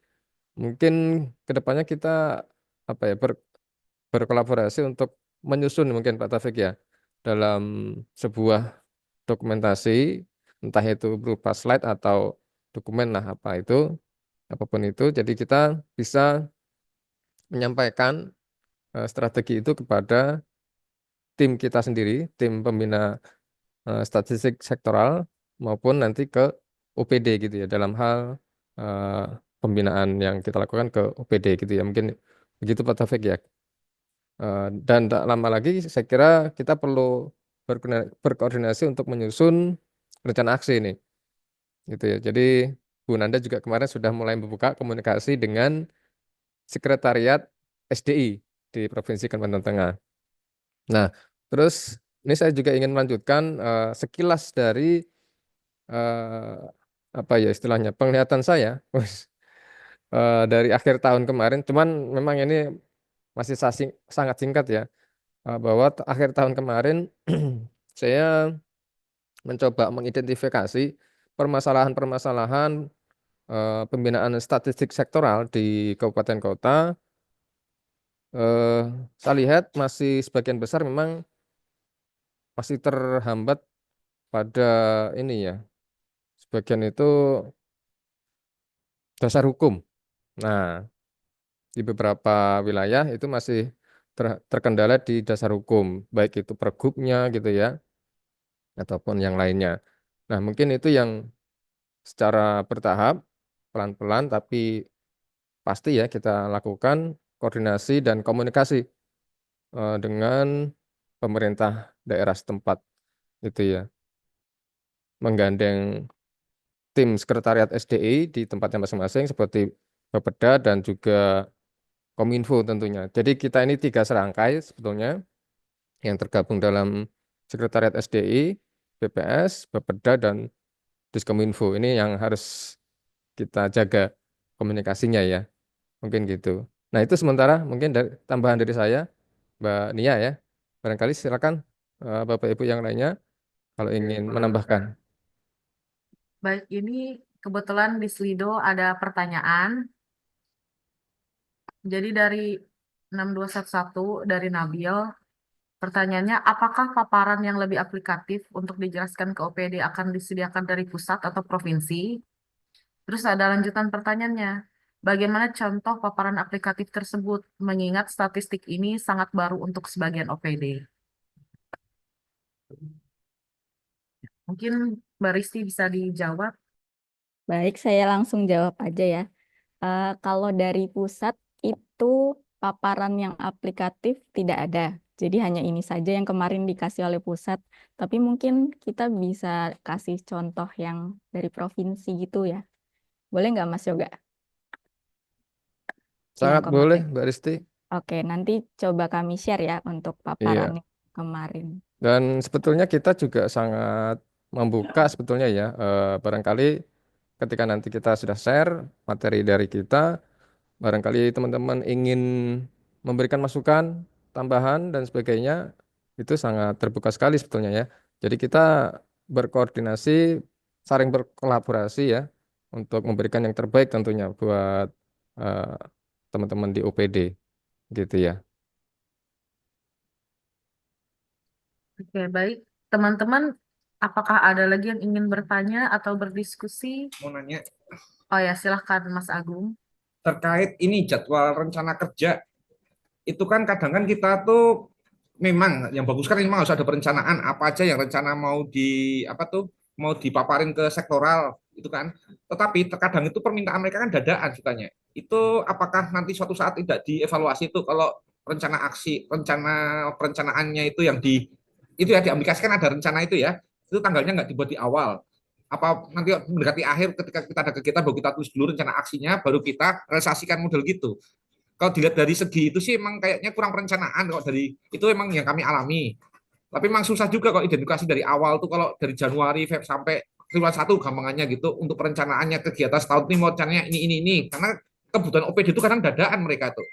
Mungkin kedepannya kita apa ya, berkolaborasi untuk menyusun mungkin Pak Taufik ya dalam sebuah dokumentasi, entah itu berupa slide atau dokumen lah apa itu, apapun itu. Jadi kita bisa menyampaikan strategi itu kepada tim kita sendiri, tim pembina statistik sektoral maupun nanti ke OPD gitu ya dalam hal eh, pembinaan yang kita lakukan ke OPD gitu ya. Mungkin begitu Pak Taufik ya. Dan tak lama lagi saya kira kita perlu berkoordinasi untuk menyusun rencana aksi ini gitu ya. Jadi Bu Nanda juga kemarin sudah mulai membuka komunikasi dengan Sekretariat SDI di Provinsi Kalimantan Tengah. Nah, terus ini saya juga ingin melanjutkan sekilas dari eh, apa ya istilahnya penglihatan saya dari akhir tahun kemarin. Cuman memang ini masih sangat singkat ya, bahwa akhir tahun kemarin saya mencoba mengidentifikasi permasalahan-permasalahan pembinaan statistik sektoral di kabupaten kota. eh, saya lihat masih sebagian besar memang masih terhambat pada ini ya, sebagian itu dasar hukum. Nah, di beberapa wilayah itu masih terkendala di dasar hukum, baik itu pergubnya gitu ya, ataupun yang lainnya. Nah, mungkin itu yang secara bertahap, pelan-pelan, tapi pasti ya kita lakukan koordinasi dan komunikasi dengan pemerintah daerah setempat gitu ya, menggandeng tim sekretariat SDI di tempatnya masing-masing seperti Bapeda dan juga Kominfo tentunya. Jadi kita ini 3 serangkai sebetulnya yang tergabung dalam sekretariat SDI, BPS, Bapeda dan Diskominfo. Ini yang harus kita jaga komunikasinya ya, mungkin gitu. Nah itu sementara mungkin tambahan dari saya, Mbak Nia ya. Barangkali silakan Bapak Ibu yang lainnya kalau ingin menambahkan.
Baik, ini kebetulan di Slido ada pertanyaan. Jadi dari 6211 dari Nabil, pertanyaannya, apakah paparan yang lebih aplikatif untuk dijelaskan ke OPD akan disediakan dari pusat atau provinsi? Terus ada lanjutan pertanyaannya, bagaimana contoh paparan aplikatif tersebut, mengingat statistik ini sangat baru untuk sebagian OPD? Mungkin Mbak Risti bisa dijawab.
Baik, saya langsung jawab aja ya. Kalau dari pusat itu paparan yang aplikatif tidak ada. Jadi hanya ini saja yang kemarin dikasih oleh pusat. Tapi mungkin kita bisa kasih contoh yang dari provinsi gitu ya. Boleh nggak Mas Yoga? Yang
Sangat boleh
kemarin.
Mbak Risti.
Oke, nanti coba kami share ya untuk paparan
Iya.
yang kemarin.
Dan sebetulnya kita juga sangat membuka sebetulnya ya, barangkali ketika nanti kita sudah share materi dari kita, barangkali teman-teman ingin memberikan masukan, tambahan dan sebagainya, itu sangat terbuka sekali sebetulnya ya. Jadi kita berkoordinasi, saling berkolaborasi ya untuk memberikan yang terbaik tentunya buat eh, teman-teman di OPD gitu ya.
Oke, baik. Teman-teman, apakah ada lagi yang ingin bertanya atau berdiskusi?
Mau nanya
Oh ya, silahkan Mas Agung.
terkait ini jadwal rencana kerja itu kan kadang kan kita tuh memang yang bagus kan memang harus ada perencanaan apa aja yang rencana mau di apa tuh mau dipaparin ke sektoral itu kan. Tetapi terkadang itu permintaan mereka kan dadaan sukanya. Itu apakah nanti suatu saat tidak dievaluasi itu kalau rencana aksi, rencana perencanaannya itu yang di itu ya diaplikasikan ada rencana itu ya. Itu tanggalnya nggak dibuat di awal. Apa nanti mendekati akhir ketika kita ada kegiatan baru kita tulis dulu rencana aksinya baru kita realisasikan model gitu. Kalau dilihat dari segi itu sih emang kayaknya kurang perencanaan kalau dari itu emang yang kami alami. Tapi memang susah juga kalau identifikasi dari awal tuh kalau dari Januari sampai triwulan 1 gampangannya gitu untuk perencanaannya kegiatan setahun ini mau rencananya ini karena kebutuhan OPD itu kadang dadaan mereka tuh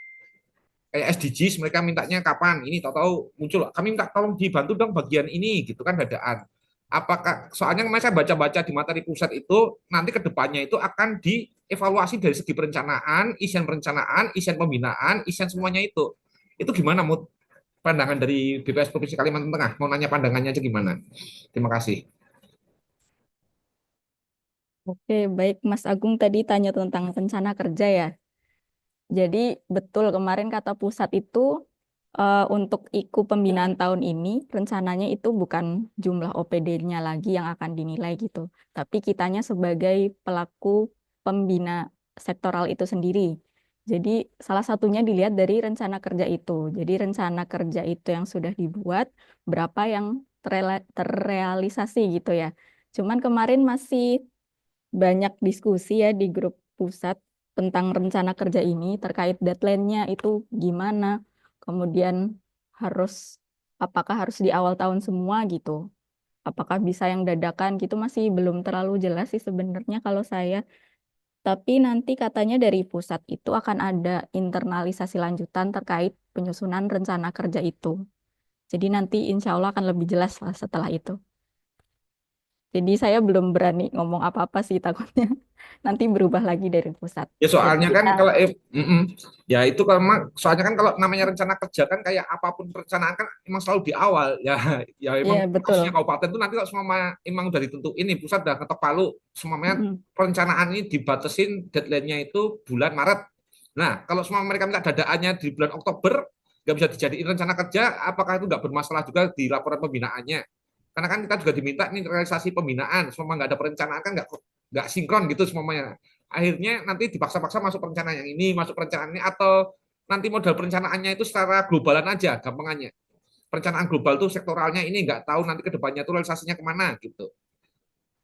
kayak SDGs mereka mintanya kapan ini tahu-tahu muncul kami minta tolong dibantu dong bagian ini gitu kan dadaan apakah soalnya kemarin saya baca-baca di materi pusat itu nanti kedepannya itu akan dievaluasi dari segi perencanaan, isian pembinaan, isian semuanya itu gimana mood pandangan dari BPS Provinsi Kalimantan Tengah mau nanya pandangannya aja gimana terima kasih.
Oke, baik Mas Agung tadi tanya tentang rencana kerja ya. Jadi betul kemarin kata pusat itu untuk IKU pembinaan tahun ini rencananya itu bukan jumlah OPD-nya lagi yang akan dinilai gitu, tapi kitanya sebagai pelaku pembina sektoral itu sendiri. Jadi salah satunya dilihat dari rencana kerja itu. Jadi rencana kerja itu yang sudah dibuat, berapa yang terrealisasi gitu ya. Cuman kemarin masih banyak diskusi ya di grup pusat tentang rencana kerja ini terkait deadline-nya itu gimana. Kemudian harus apakah harus di awal tahun semua gitu. Apakah bisa yang dadakan gitu masih belum terlalu jelas sih sebenarnya kalau saya. Tapi nanti katanya dari pusat itu akan ada internalisasi lanjutan terkait penyusunan rencana kerja itu. Jadi nanti insya Allah akan lebih jelas lah setelah itu. Jadi saya belum berani ngomong apa-apa sih takutnya nanti berubah lagi dari pusat.
Ya
Jadi
soalnya kan
kita
kalau ya itu kalau soalnya kan kalau namanya rencana kerja kan kayak apapun perencanaan kan emang selalu di awal ya ya
ya
emang
betul.
khususnya kabupaten itu nanti kalau semua emang udah ditentuin ini pusat udah ngetok palu semuanya
Mm-mm.
perencanaan ini dibatasin deadline-nya itu bulan Maret. Nah kalau semua mereka minta dadaannya di bulan Oktober nggak bisa dijadiin rencana kerja apakah itu nggak bermasalah juga di laporan pembinaannya? Karena kan kita juga diminta nih realisasi pembinaan, semua nggak ada perencanaan kan nggak sinkron gitu semuanya akhirnya nanti dipaksa-paksa masuk perencanaan yang ini, masuk perencanaan ini, atau nanti modal perencanaannya itu secara globalan aja, gampangannya. Perencanaan global tuh sektoralnya ini nggak tahu nanti kedepannya tuh realisasinya kemana gitu.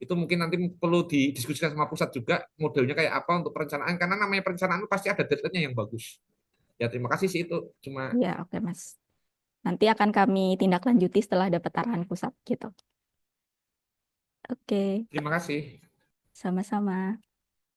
Itu mungkin nanti perlu didiskusikan sama pusat juga modelnya kayak apa untuk perencanaan karena namanya perencanaan itu pasti ada deadline-nya yang bagus. Ya terima kasih sih itu cuma
Ya oke Mas. Nanti akan kami tindak lanjuti setelah dapat arahan pusat gitu. Oke,
terima kasih.
sama-sama.